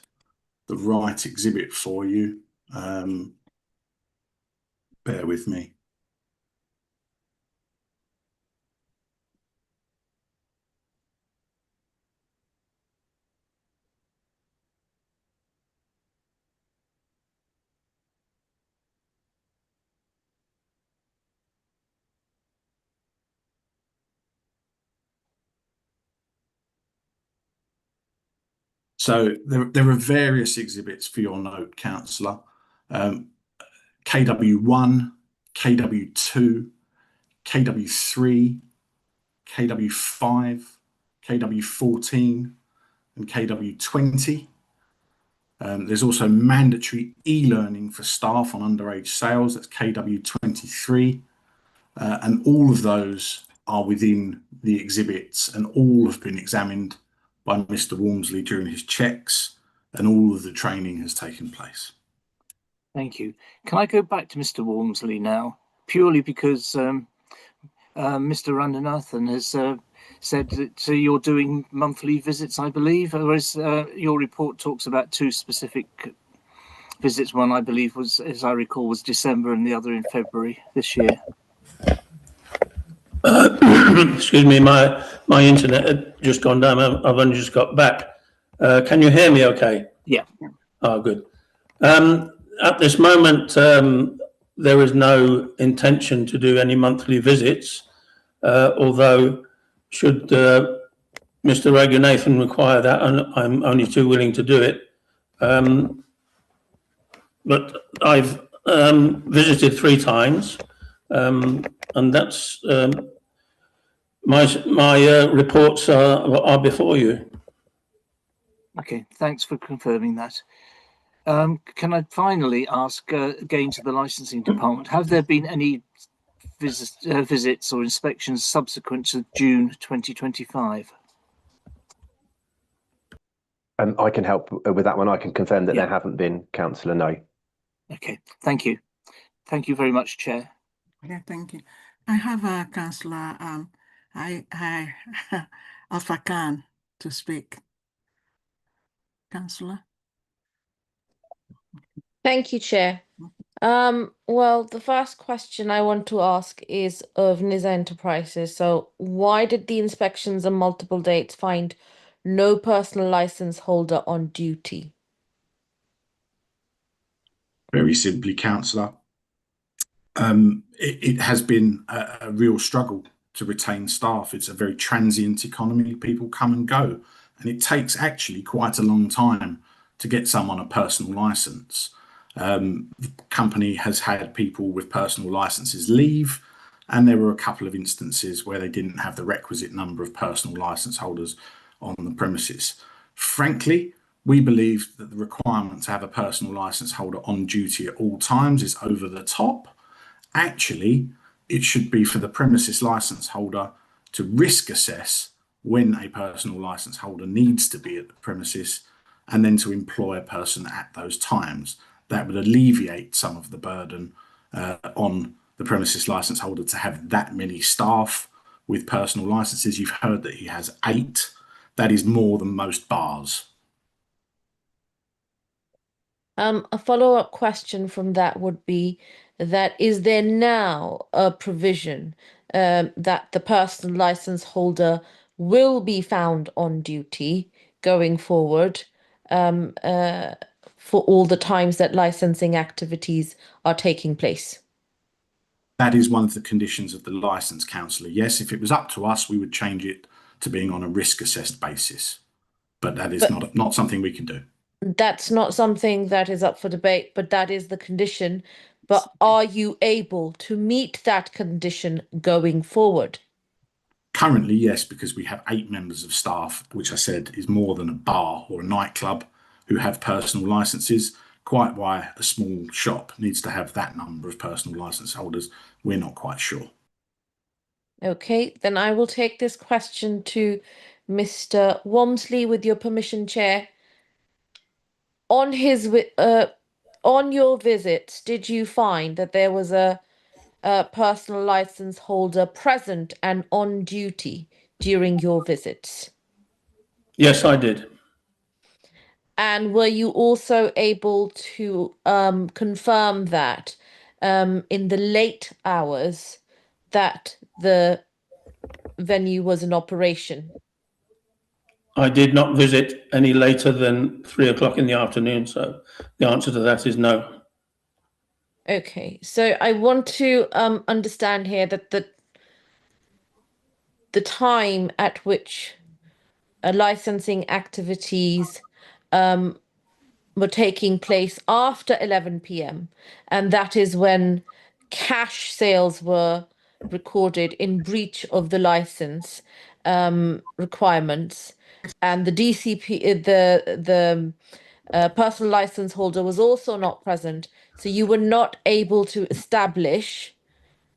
the right exhibit for you. Bear with me. So there are various exhibits for your note, Councillor. KW1, KW2, KW3, KW5, KW14, and KW20. There's also mandatory e-learning for staff on underage sales, that's KW23. And all of those are within the exhibits, and all have been examined by Mr. Walmsley during his checks, and all of the training has taken place. Thank you. Can I go back to Mr. Walmsley now, purely because Mr. Ranganathan has said that you're doing monthly visits, I believe, whereas your report talks about 2 specific visits. One, I believe, was, as I recall, was December, and the other in February this year. Excuse me, my internet had just gone down. I've only just got back. Can you hear me okay? Yeah. Oh, good. At this moment, there is no intention to do any monthly visits, although should Mr. Ranganathan require that, and I'm only too willing to do it. But I've visited 3 times, and that's my reports are before you. Okay, thanks for confirming that. Can I finally ask, again to the licensing department, have there been any visits or inspections subsequent to June 2025? I can help with that one. I can confirm that there haven't been, Councillor, no. Okay, thank you. Thank you very much, Chair. Yeah, thank you. I have a Councillor Alpha Khan to speak. Councillor. Thank you, Chair. Well, the first question I want to ask is of NISA Enterprises. So why did the inspections on multiple dates find no personal license holder on duty? Very simply, Councillor, it has been a real struggle to retain staff. It's a very transient economy. People come and go, and it takes actually quite a long time to get someone a personal license. The company has had people with personal licenses leave, and there were a couple of instances where they didn't have the requisite number of personal license holders on the premises. Frankly, we believe that the requirement to have a personal license holder on duty at all times is over the top. Actually, it should be for the premises license holder to risk assess when a personal license holder needs to be at the premises, and then to employ a person at those times. That would alleviate some of the burden on the premises license holder to have that many staff with personal licenses. You've heard that he has 8. That is more than most bars. A follow-up question from that would be that is there now a provision that the personal license holder will be found on duty going forward for all the times that licensing activities are taking place? That is one of the conditions of the licence counsellor. Yes, if it was up to us, we would change it to being on a risk-assessed basis. But that is not something we can do. That's not something that is up for debate, but that is the condition. But are you able to meet that condition going forward? Currently, yes, because we have 8 members of staff, which I said is more than a bar or a nightclub, who have personal licenses. Quite why a small shop needs to have that number of personal license holders, we're not quite sure. Okay, then I will take this question to Mr. Walmsley with your permission, Chair. On your visits, did you find that there was a personal license holder present and on duty during your visits? Yes, I did. And were you also able to confirm that in the late hours that the venue was in operation? I did not visit any later than 3 o'clock in the afternoon, so the answer to that is no. Okay, so I want to understand here that the time at which licensing activities were taking place after 11 p.m. and that is when cash sales were recorded in breach of the license requirements, and the DCP, the personal license holder was also not present, so you were not able to establish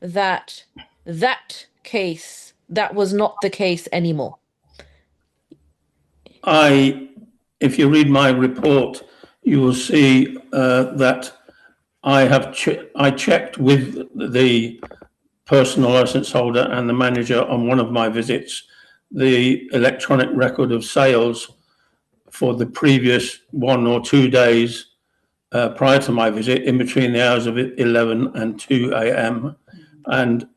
that that was not the case anymore. If you read my report, you will see that I checked with the personal license holder and the manager on one of my visits the electronic record of sales for the previous 1 or 2 days prior to my visit, in between the hours of 11 and 2 a.m. And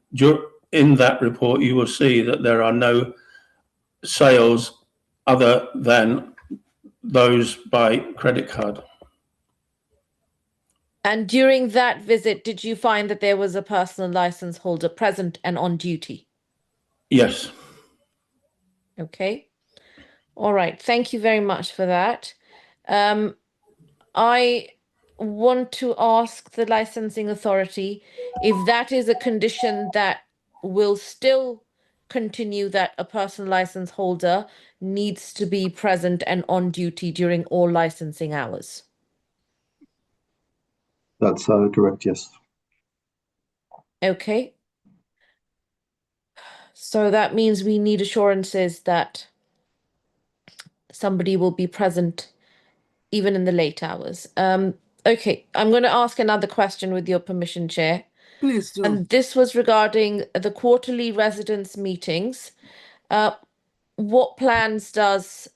in that report, you will see that there are no sales other than those by credit card. And during that visit, did you find that there was a personal license holder present and on duty? Yes. Okay. All right. Thank you very much for that. I want to ask the licensing authority if that is a condition that will still continue, that a personal license holder needs to be present and on duty during all licensing hours. That's correct, yes. Okay. So that means we need assurances that somebody will be present even in the late hours. Okay, I'm going to ask another question with your permission, Chair. Please do. And this was regarding the quarterly residence meetings. What plans does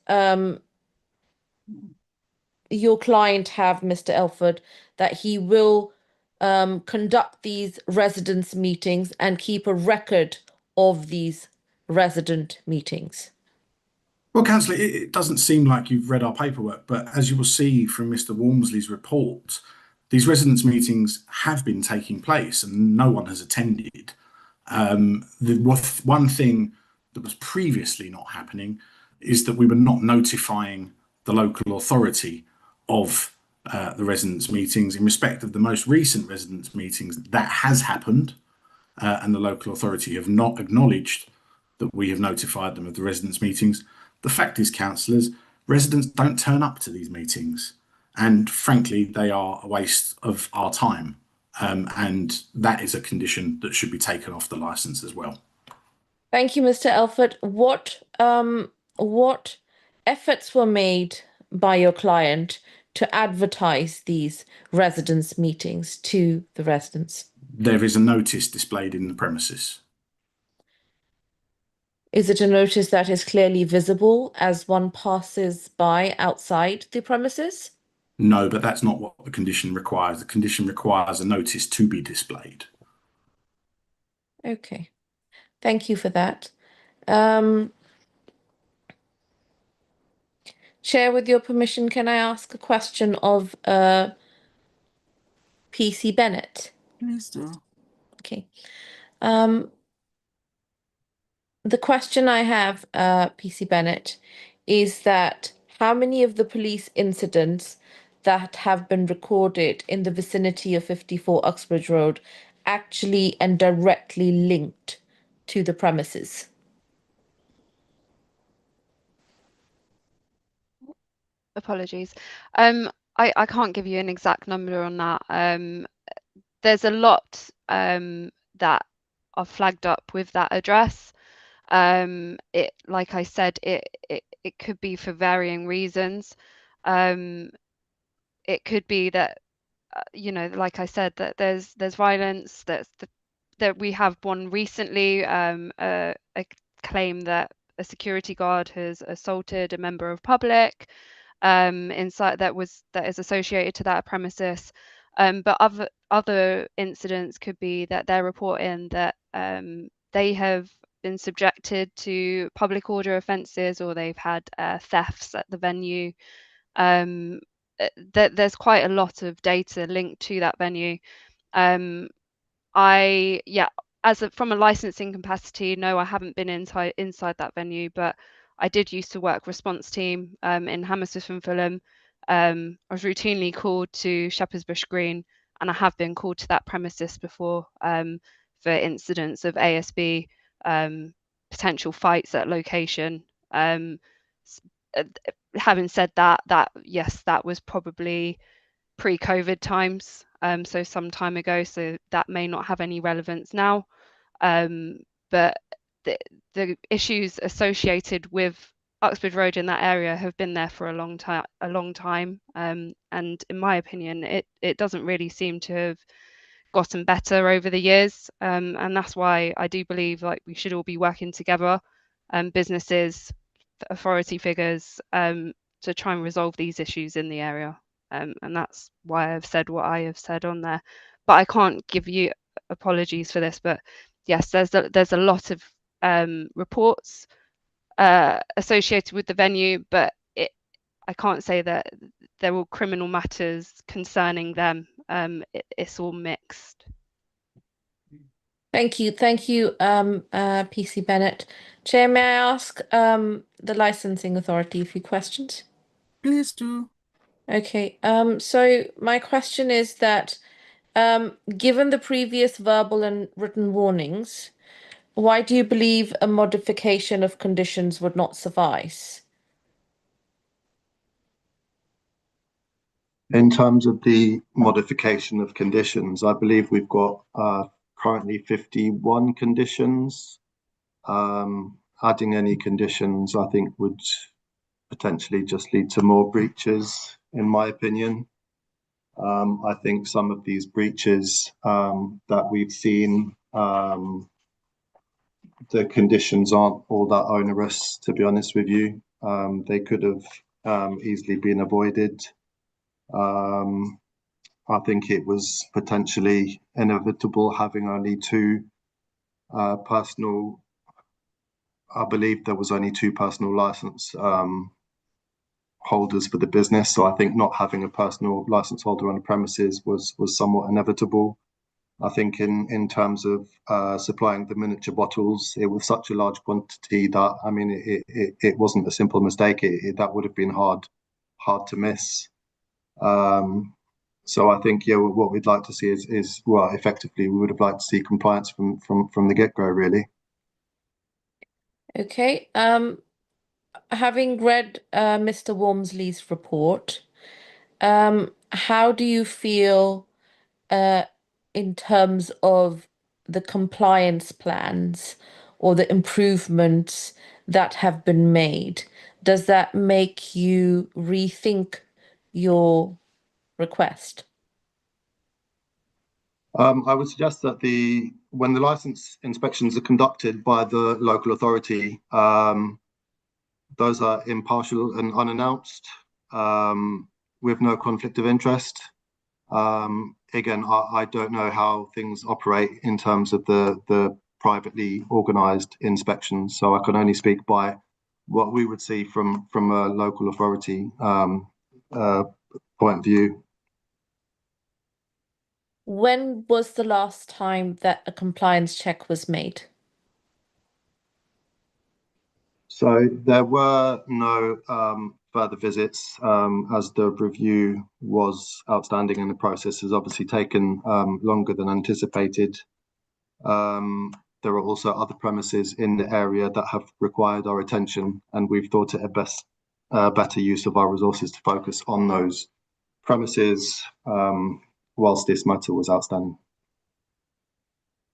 your client have, Mr. Elford, that he will conduct these residence meetings and keep a record of these resident meetings? Well, Councillor, it doesn't seem like you've read our paperwork, but as you will see from Mr. Walmsley's report, these residence meetings have been taking place and no one has attended. The one thing that was previously not happening is that we were not notifying the local authority of the residents' meetings. In respect of the most recent residents' meetings, that has happened, and the local authority have not acknowledged that we have notified them of the residents' meetings. The fact is, councillors, residents don't turn up to these meetings, and frankly, they are a waste of our time. And that is a condition that should be taken off the licence as well. Thank you, Mr. Elford. What efforts were made by your client to advertise these residents' meetings to the residents? There is a notice displayed in the premises. Is it a notice that is clearly visible as one passes by outside the premises? No, but that's not what the condition requires. The condition requires a notice to be displayed. Okay, thank you for that. Chair, with your permission, can I ask a question of PC Bennett? Please do. Okay. The question I have, PC Bennett, is that how many of the police incidents that have been recorded in the vicinity of 54 Uxbridge Road actually and directly linked to the premises? Apologies. I can't give you an exact number on that. There's a lot that are flagged up with that address. It, like I said, it could be for varying reasons. It could be that like I said, that there's violence. That we have one recently, a claim that a security guard has assaulted a member of public inside that is associated to that premises. But other incidents could be that they're reporting that they have been subjected to public order offences, or they've had thefts at the venue. There's quite a lot of data linked to that venue. From a licensing capacity, no, I haven't been inside that venue, but I did used to work response team in Hammersmith and Fulham. I was routinely called to Shepherd's Bush Green, and I have been called to that premises before for incidents of ASB, potential fights at location. Having said that, yes, that was probably pre-COVID times, so some time ago, so that may not have any relevance now. But the issues associated with Uxbridge Road in that area have been there for a long time, and in my opinion, it doesn't really seem to have gotten better over the years, and that's why I do believe like we should all be working together, businesses, authority figures, to try and resolve these issues in the area, and that's why I've said what I have said on there. But I can't give you apologies for this, but yes, there's a lot of reports associated with the venue, but I can't say that they're all criminal matters concerning them. It's all mixed. Thank you, PC Bennett. Chair, may I ask the licensing authority a few questions? Please do. Okay, so my question is that given the previous verbal and written warnings, why do you believe a modification of conditions would not suffice? In terms of the modification of conditions, I believe we've got currently 51 conditions. Adding any conditions, I think, would potentially just lead to more breaches, in my opinion. I think some of these breaches that we've seen, the conditions aren't all that onerous, to be honest with you. They could have easily been avoided. I think it was potentially inevitable having only two personal, I believe there was only two personal license holders for the business. So I think not having a personal license holder on the premises was somewhat inevitable. I think in terms of supplying the miniature bottles, it was such a large quantity that, I mean, it wasn't a simple mistake. That would have been hard to miss. So I think, yeah, what we'd like to see is well, effectively, we would have liked to see compliance from the get-go, really. Okay. Having read Mr. Wormsley's report, how do you feel in terms of the compliance plans or the improvements that have been made? Does that make you rethink your request? I would suggest that when the license inspections are conducted by the local authority, those are impartial and unannounced, with no conflict of interest. Again, I don't know how things operate in terms of the privately organised inspections, so I can only speak by what we would see from a local authority point of view. When was the last time that a compliance check was made? So there were no further visits, as the review was outstanding and the process has obviously taken longer than anticipated. There are also other premises in the area that have required our attention, and we've thought it a better use of our resources to focus on those premises whilst this matter was outstanding.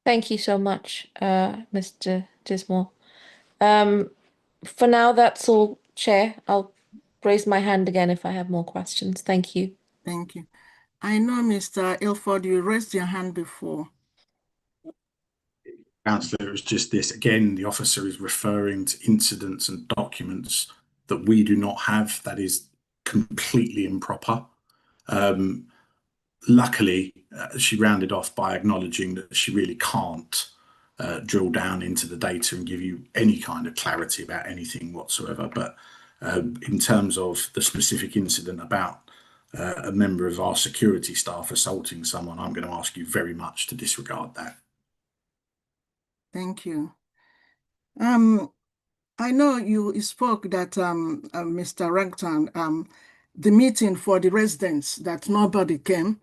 Thank you so much, Mr. Dismore. For now, that's all, Chair. I'll raise my hand again if I have more questions. Thank you. Thank you. I know, Mr. Ilford, you raised your hand before. Councillor, it was just this. Again, the officer is referring to incidents and documents that we do not have. That is completely improper. Luckily, she rounded off by acknowledging that she really can't drill down into the data and give you any kind of clarity about anything whatsoever. But in terms of the specific incident about a member of our security staff assaulting someone, I'm going to ask you very much to disregard that. Thank you. I know you spoke that, Mr. Recton, the meeting for the residents, that nobody came.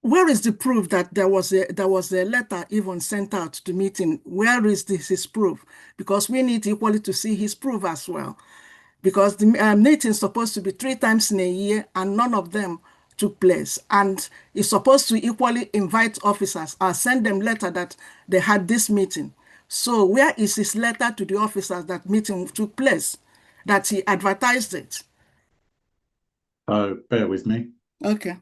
Where is the proof that there was a letter even sent out to the meeting? Where is his proof? Because we need equally to see his proof as well. Because the meeting is supposed to be 3 times in a year and none of them took place. And it's supposed to equally invite officers or send them letter that they had this meeting. So where is his letter to the officers that meeting took place, that he advertised it? Oh, bear with me. Okay.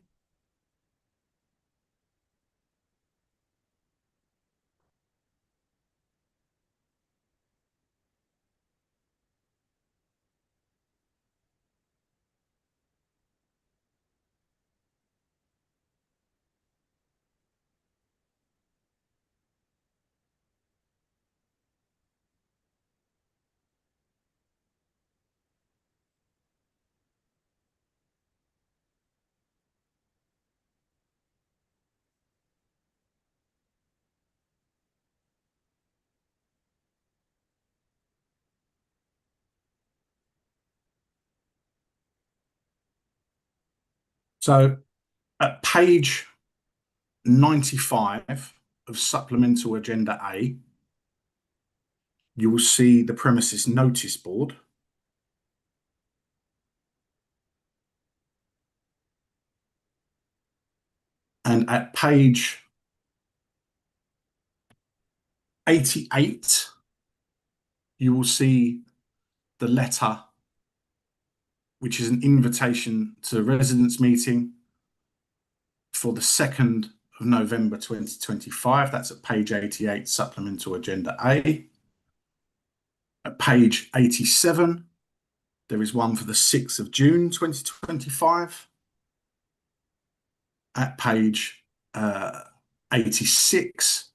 So at page 95 of Supplemental Agenda A, you will see the premises notice board. And at page 88, you will see the letter, which is an invitation to a residents' meeting for the 2nd of November 2025. That's at page 88, Supplemental Agenda A. At page 87, there is one for the 6th of June 2025. At page 86,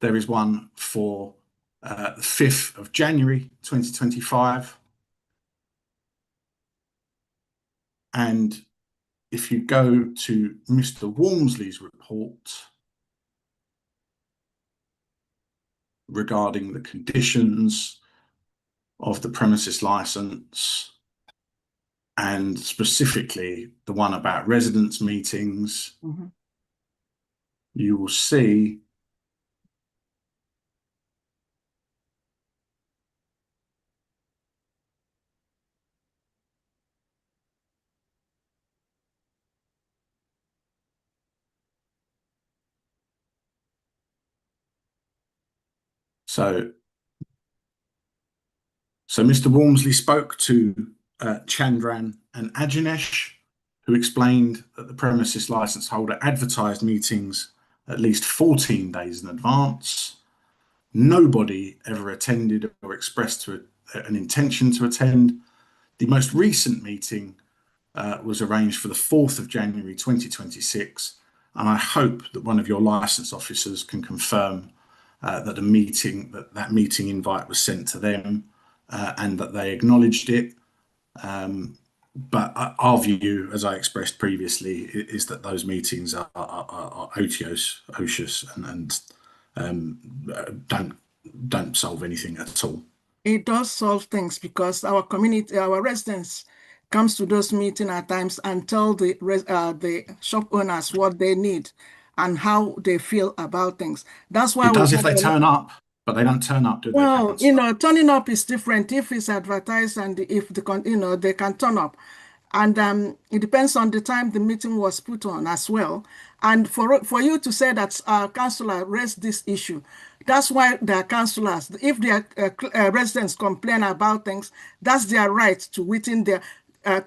there is one for the 5th of January 2025. And if you go to Mr. Wormsley's report regarding the conditions of the premises license and specifically the one about residents' meetings, you will see so Mr. Walmsley spoke to Chandran and Ajanesh, who explained that the premises license holder advertised meetings at least 14 days in advance. Nobody ever attended or expressed an intention to attend. The most recent meeting was arranged for the 4th of January 2026, and I hope that one of your license officers can confirm that that meeting invite was sent to them and that they acknowledged it. But our view, as I expressed previously, is that those meetings are ocious and don't solve anything at all. It does solve things because our community, our residents, comes to those meetings at times and tell the shop owners what they need and how they feel about things. That's why it does if they turn up, but they don't turn up, do they? Well, turning up is different. If it's advertised and if they can turn up. And it depends on the time the meeting was put on as well. And for you to say that our councillor raised this issue, that's why there are councillors. If their residents complain about things, that's their right to within their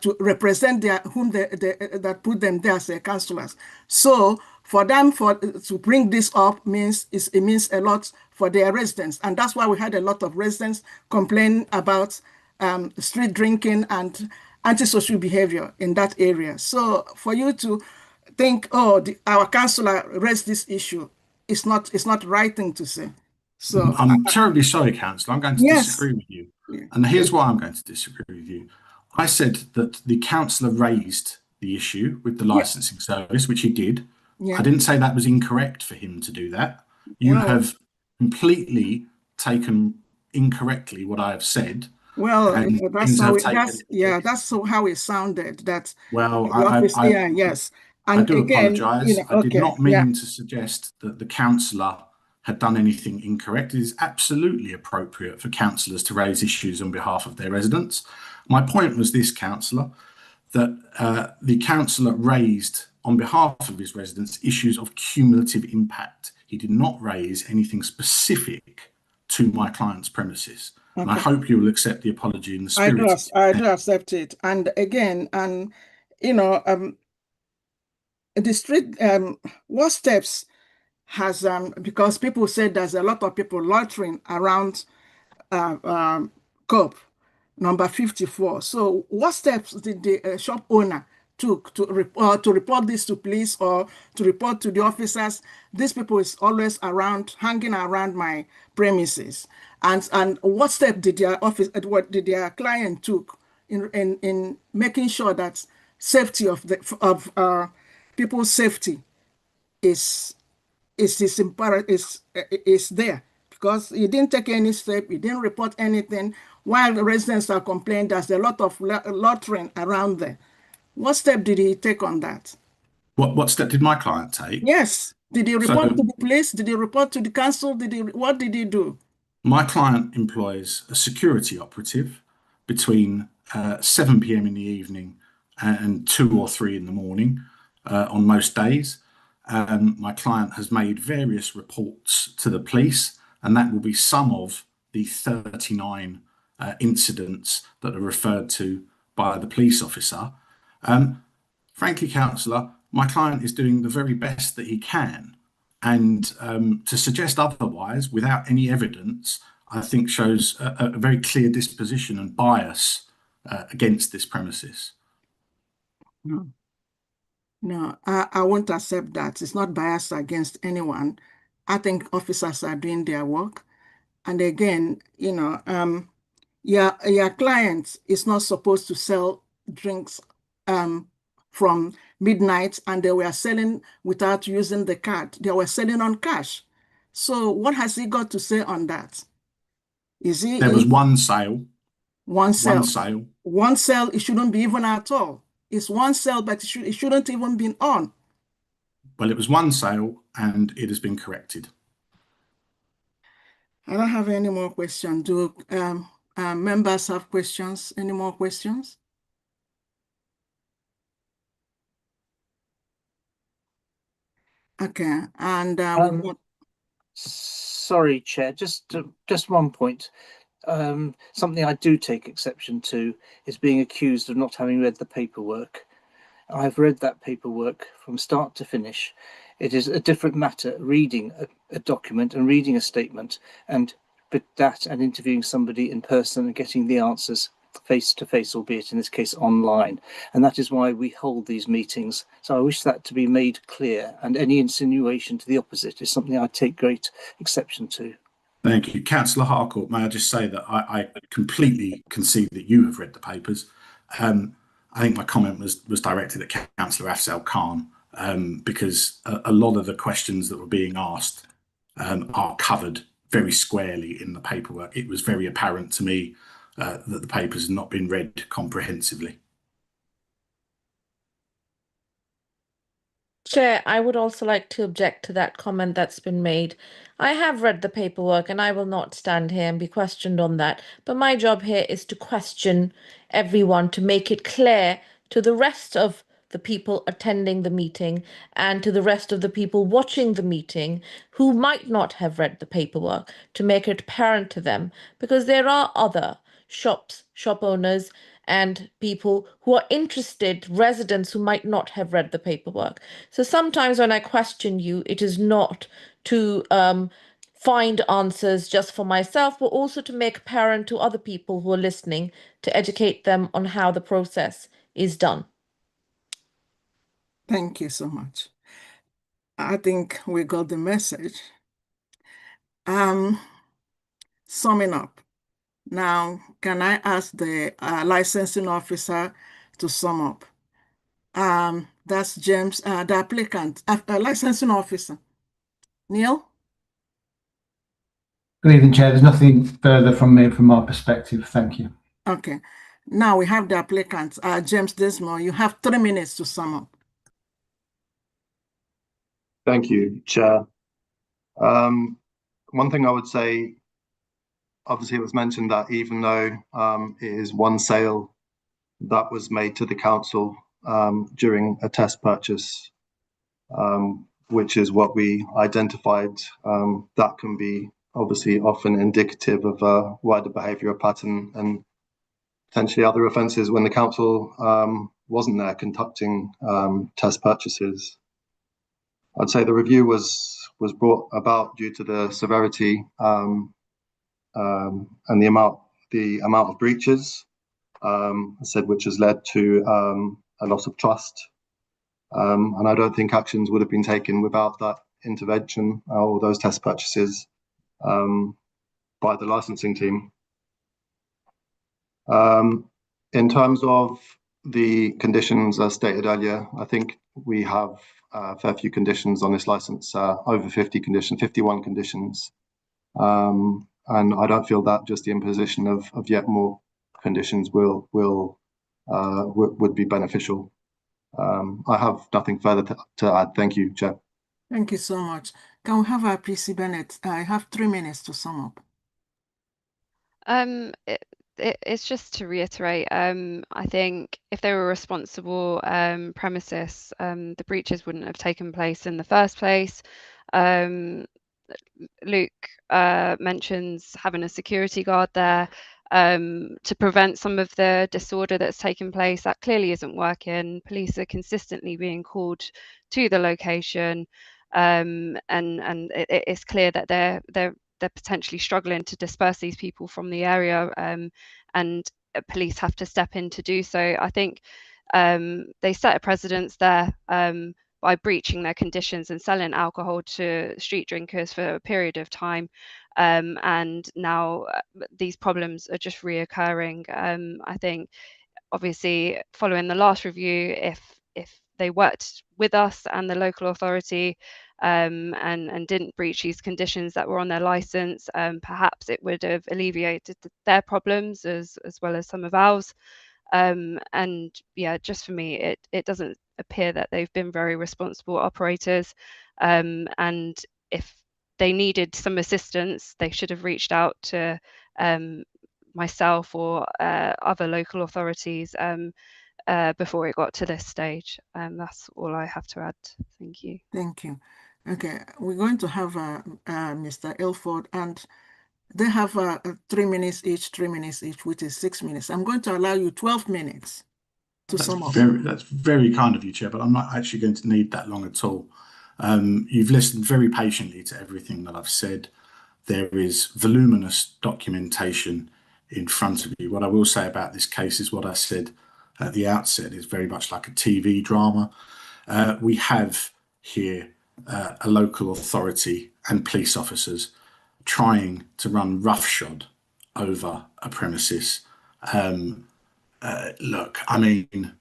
to represent that put them there as councillors. So for them to bring this up it means a lot for their residents, and that's why we had a lot of residents complain about street drinking and antisocial behavior in that area. So for you to think, oh, our councillor raised this issue, it's not the right thing to say. So I'm terribly sorry, councillor. I'm going to disagree with you. Yeah. And here's why I'm going to disagree with you. I said that the councillor raised the issue with the licensing service, which he did. Yeah. I didn't say that was incorrect for him to do that. You have completely taken incorrectly what I have said. Well, that's how it sounded. That yes. And I do again, apologise. I did not mean to suggest that the councillor had done anything incorrect. It is absolutely appropriate for councillors to raise issues on behalf of their residents. My point was this, councillor, that the councillor raised on behalf of his residents issues of cumulative impact. He did not raise anything specific to my client's premises. Okay. And I hope you will accept the apology in the spirit. I do accept it. And again, the street, what steps has, because people said there's a lot of people loitering around COP number 54. So what steps did the shop owner took to report this to police or to report to the officers? These people is always around, hanging around my premises. And what step did their client took in making sure that safety of people's safety is there? Because he didn't take any step, he didn't report anything, while the residents are complaining there's a lot of loitering around there. What step did he take on that? What step did my client take? Yes. Did he report to the police? Did he report to the council? What did he do? My client employs a security operative between 7 p.m. in the evening and 2 or 3 in the morning on most days. My client has made various reports to the police, and that will be some of the 39 incidents that are referred to by the police officer. Frankly, councillor, my client is doing the very best that he can. And to suggest otherwise without any evidence, I think shows a very clear disposition and bias against this premises. No, I won't accept that. It's not biased against anyone. I think officers are doing their work. And again, your client is not supposed to sell drinks from midnight, and they were selling without using the card. They were selling on cash. So what has he got to say on that? There was one sale. One sale. One sale. One sale, it shouldn't be even at all. It's one sale, but it shouldn't even be on. Well, it was one sale and it has been corrected. I don't have any more questions. Do members have questions? Any more questions? Okay, and sorry, Chair, just one point. Something I do take exception to is being accused of not having read the paperwork. I've read that paperwork from start to finish. It is a different matter reading a document and reading a statement, but that and interviewing somebody in person and getting the answers face to face, albeit in this case online. And that is why we hold these meetings. So I wish that to be made clear, and any insinuation to the opposite is something I take great exception to. Thank you. Councillor Harcourt, may I just say that I completely concede that you have read the papers. I think my comment was directed at Councillor Afzal Khan, because a lot of the questions that were being asked are covered very squarely in the paperwork. It was very apparent to me that the papers had not been read comprehensively. Chair, I would also like to object to that comment that's been made. I have read the paperwork and I will not stand here and be questioned on that. But my job here is to question everyone, to make it clear to the rest of the people attending the meeting and to the rest of the people watching the meeting who might not have read the paperwork, to make it apparent to them, because there are other shop owners and people who are interested, residents who might not have read the paperwork. So sometimes when I question you, it is not to find answers just for myself, but also to make apparent to other people who are listening, to educate them on how the process is done. thank you so much. I think we got the message. Summing up. Now, can I ask the licensing officer to sum up? That's James, the applicant, licensing officer. Neil? Good evening, Chair. There's nothing further from me from our perspective. Thank you. Okay. Now we have the applicant, James Desmore. You have 3 minutes to sum up. Thank you, Chair. One thing I would say, obviously it was mentioned that even though it is one sale that was made to the council during a test purchase, which is what we identified, that can be obviously often indicative of a wider behaviour pattern and potentially other offences when the council wasn't there conducting test purchases. I'd say the review was brought about due to the severity and the amount of breaches, I said, which has led to a loss of trust. And I don't think actions would have been taken without that intervention or those test purchases by the licensing team. In terms of the conditions, as stated earlier, I think we have a fair few conditions on this license, over 50 conditions, 51 conditions. And I don't feel that just the imposition of yet more conditions would be beneficial. I have nothing further to add. Thank you, Chair. Thank you so much. Can we have PC Bennett? I have 3 minutes to sum up. It's just to reiterate, I think if they were responsible premises, the breaches wouldn't have taken place in the first place. Luke mentions having a security guard there to prevent some of the disorder that's taken place. That clearly isn't working. Police are consistently being called to the location, and it's clear that they're potentially struggling to disperse these people from the area, and police have to step in to do so. I think they set a precedence there by breaching their conditions and selling alcohol to street drinkers for a period of time, and now these problems are just reoccurring. I think obviously following the last review, if they worked with us and the local authority and didn't breach these conditions that were on their license, perhaps it would have alleviated their problems as well as some of ours. And yeah, just for me, it doesn't appear that they've been very responsible operators. And if they needed some assistance, they should have reached out to myself or other local authorities before it got to this stage. That's all I have to add. Thank you. Thank you. Okay, we're going to have Mr. Ilford, and they have 3 minutes each, 3 minutes each, which is 6 minutes. I'm going to allow you 12 minutes to sum up. That's very kind of you, Chair, but I'm not actually going to need that long at all. You've listened very patiently to everything that I've said. There is voluminous documentation in front of you. What I will say about this case is what I said at the outset is very much like a TV drama. We have here a local authority and police officers trying to run roughshod over a premises. Look, I mean,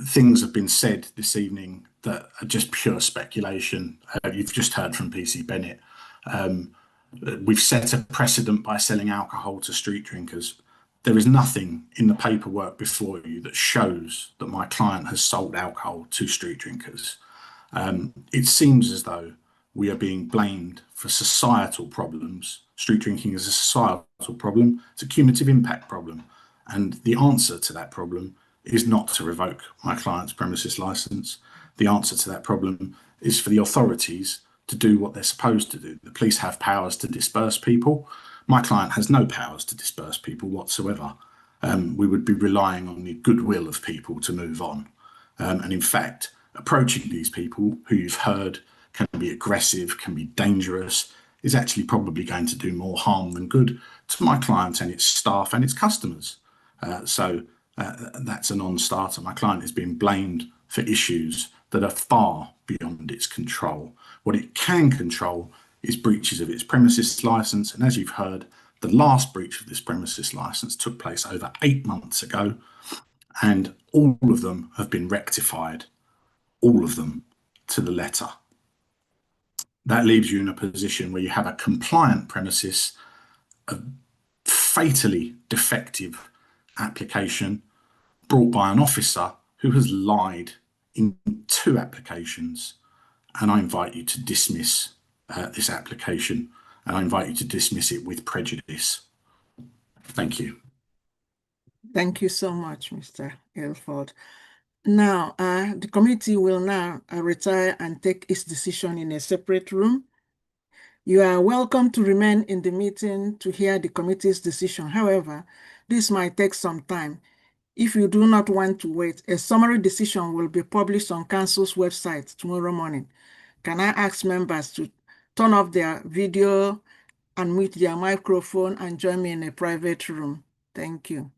things have been said this evening that are just pure speculation. You've just heard from PC Bennett. We've set a precedent by selling alcohol to street drinkers. There is nothing in the paperwork before you that shows that my client has sold alcohol to street drinkers. It seems as though we are being blamed for societal problems. Street drinking is a societal problem. It's a cumulative impact problem. And the answer to that problem is not to revoke my client's premises license. The answer to that problem is for the authorities to do what they're supposed to do. The police have powers to disperse people. My client has no powers to disperse people whatsoever. We would be relying on the goodwill of people to move on. And in fact, approaching these people who you've heard can be aggressive, can be dangerous, is actually probably going to do more harm than good to my client and its staff and its customers. So that's a non-starter. My client is being blamed for issues that are far beyond its control. What it can control is breaches of its premises license. And as you've heard, the last breach of this premises license took place over 8 months ago, and all of them have been rectified, all of them to the letter. That leaves you in a position where you have a compliant premises, a fatally defective application brought by an officer who has lied in 2 applications. And I invite you to dismiss this application, and I invite you to dismiss it with prejudice. Thank you. Thank you so much, Mr. Ilford. Now, the committee will now retire and take its decision in a separate room. You are welcome to remain in the meeting to hear the committee's decision. However, this might take some time. If you do not want to wait, a summary decision will be published on Council's website tomorrow morning. Can I ask members to turn off their video and mute their microphone and join me in a private room? Thank you.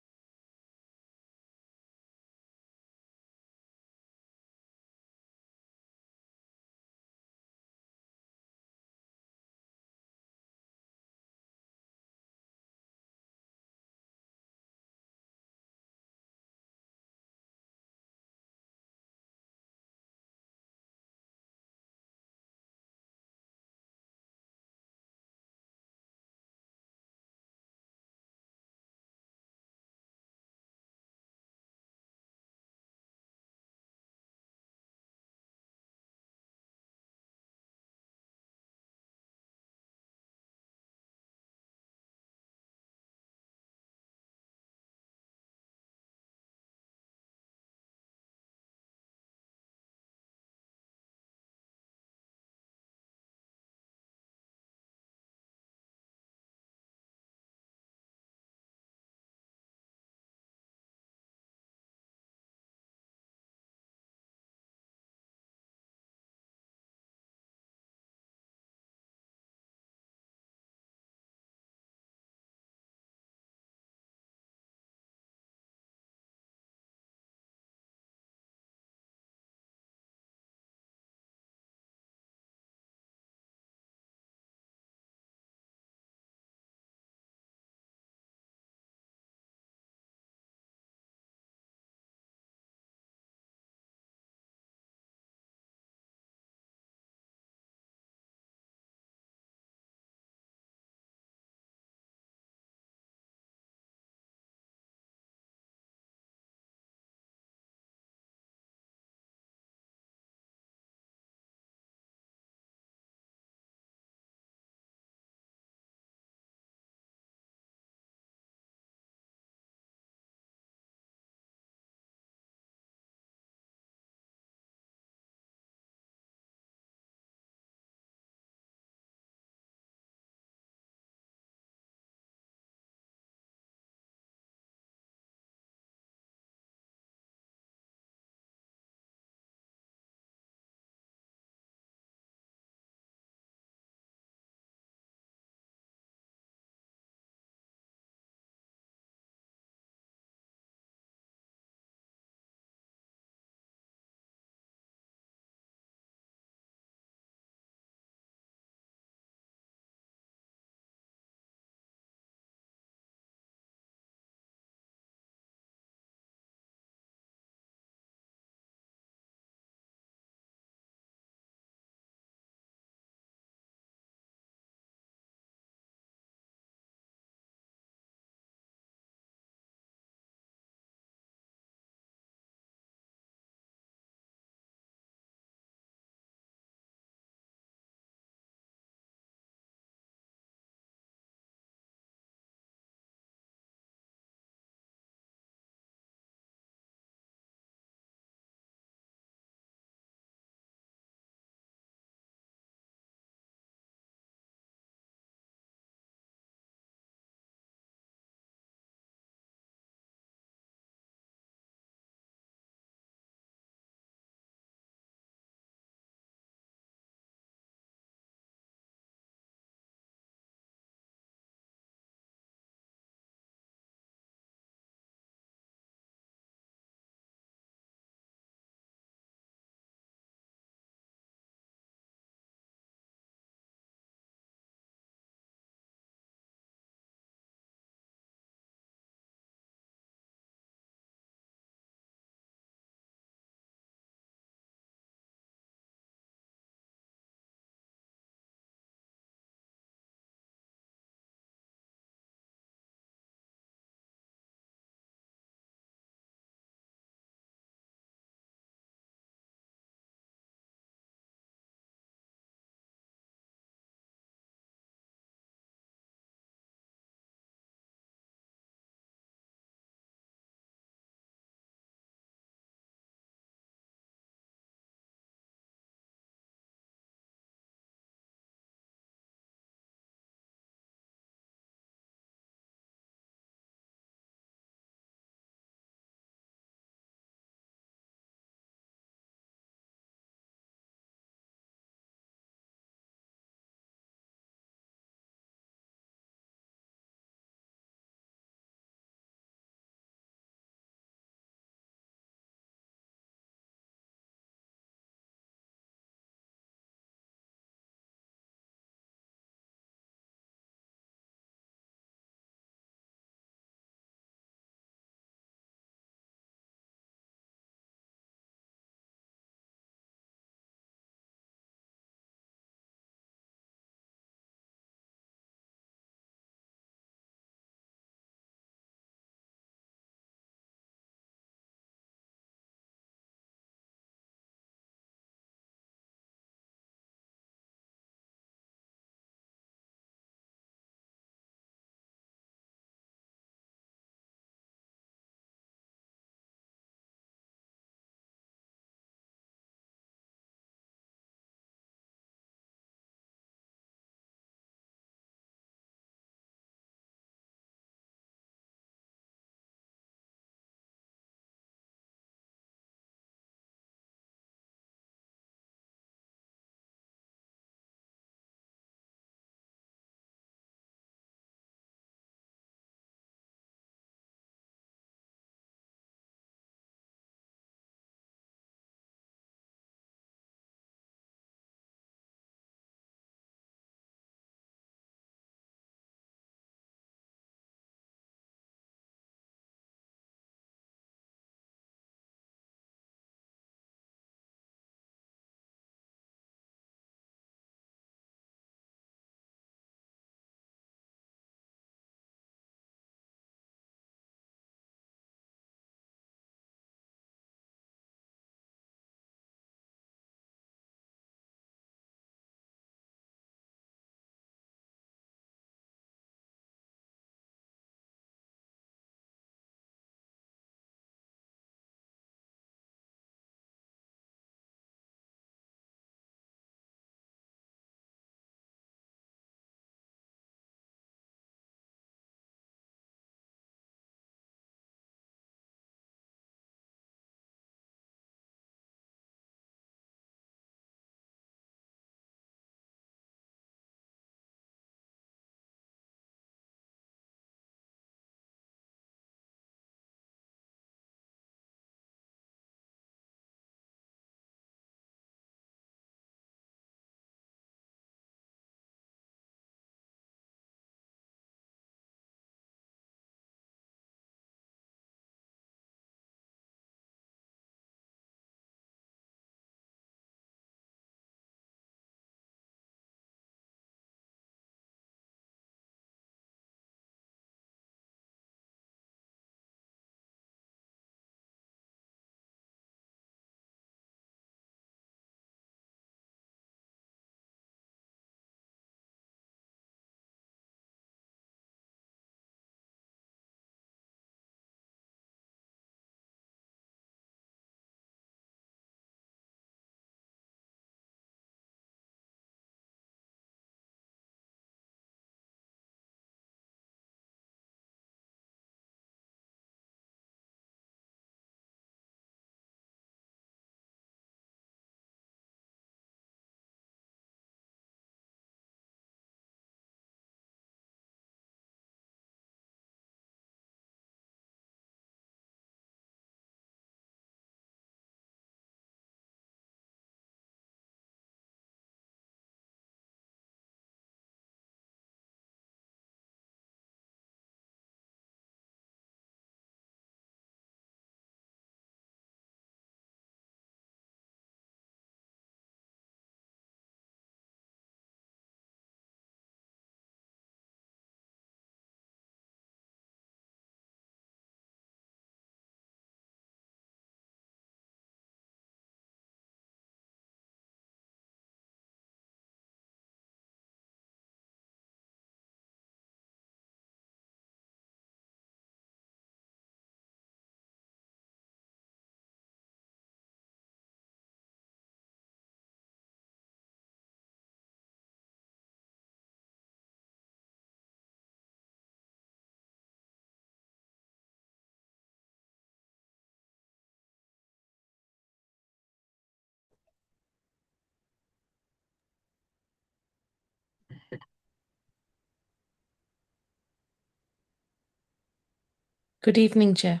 Good evening, Chair.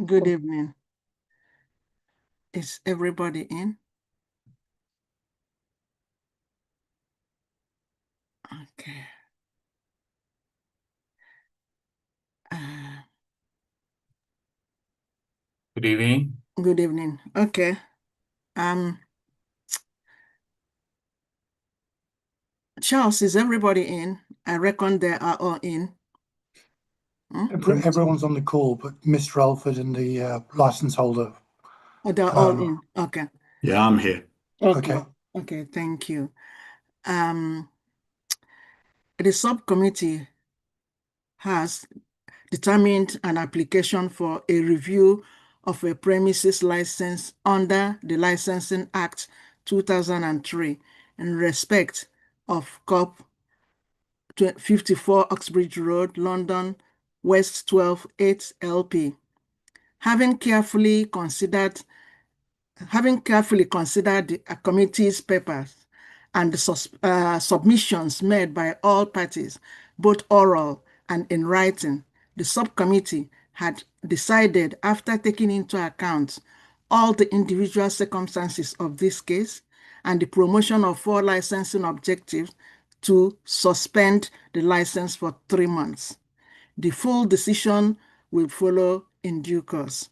Good evening. Is everybody in? Okay. Good evening. Good evening. Okay. Charles, is everybody in? I reckon they are all in. Everyone's on the call, but Mr. Alford and the license holder. Oh, they're all in. Okay. Yeah, I'm here. Okay. Okay, thank you. The subcommittee has determined an application for a review of a premises license under the Licensing Act 2003 in respect of COP 54 Oxbridge Road, London, West 12 8 LP. Having carefully considered the committee's papers and the submissions made by all parties, both oral and in writing, the subcommittee had decided, after taking into account all the individual circumstances of this case and the promotion of 4 licensing objectives, to suspend the license for 3 months. The full decision will follow in due course.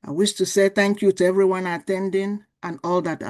I wish to say thank you to everyone attending and all that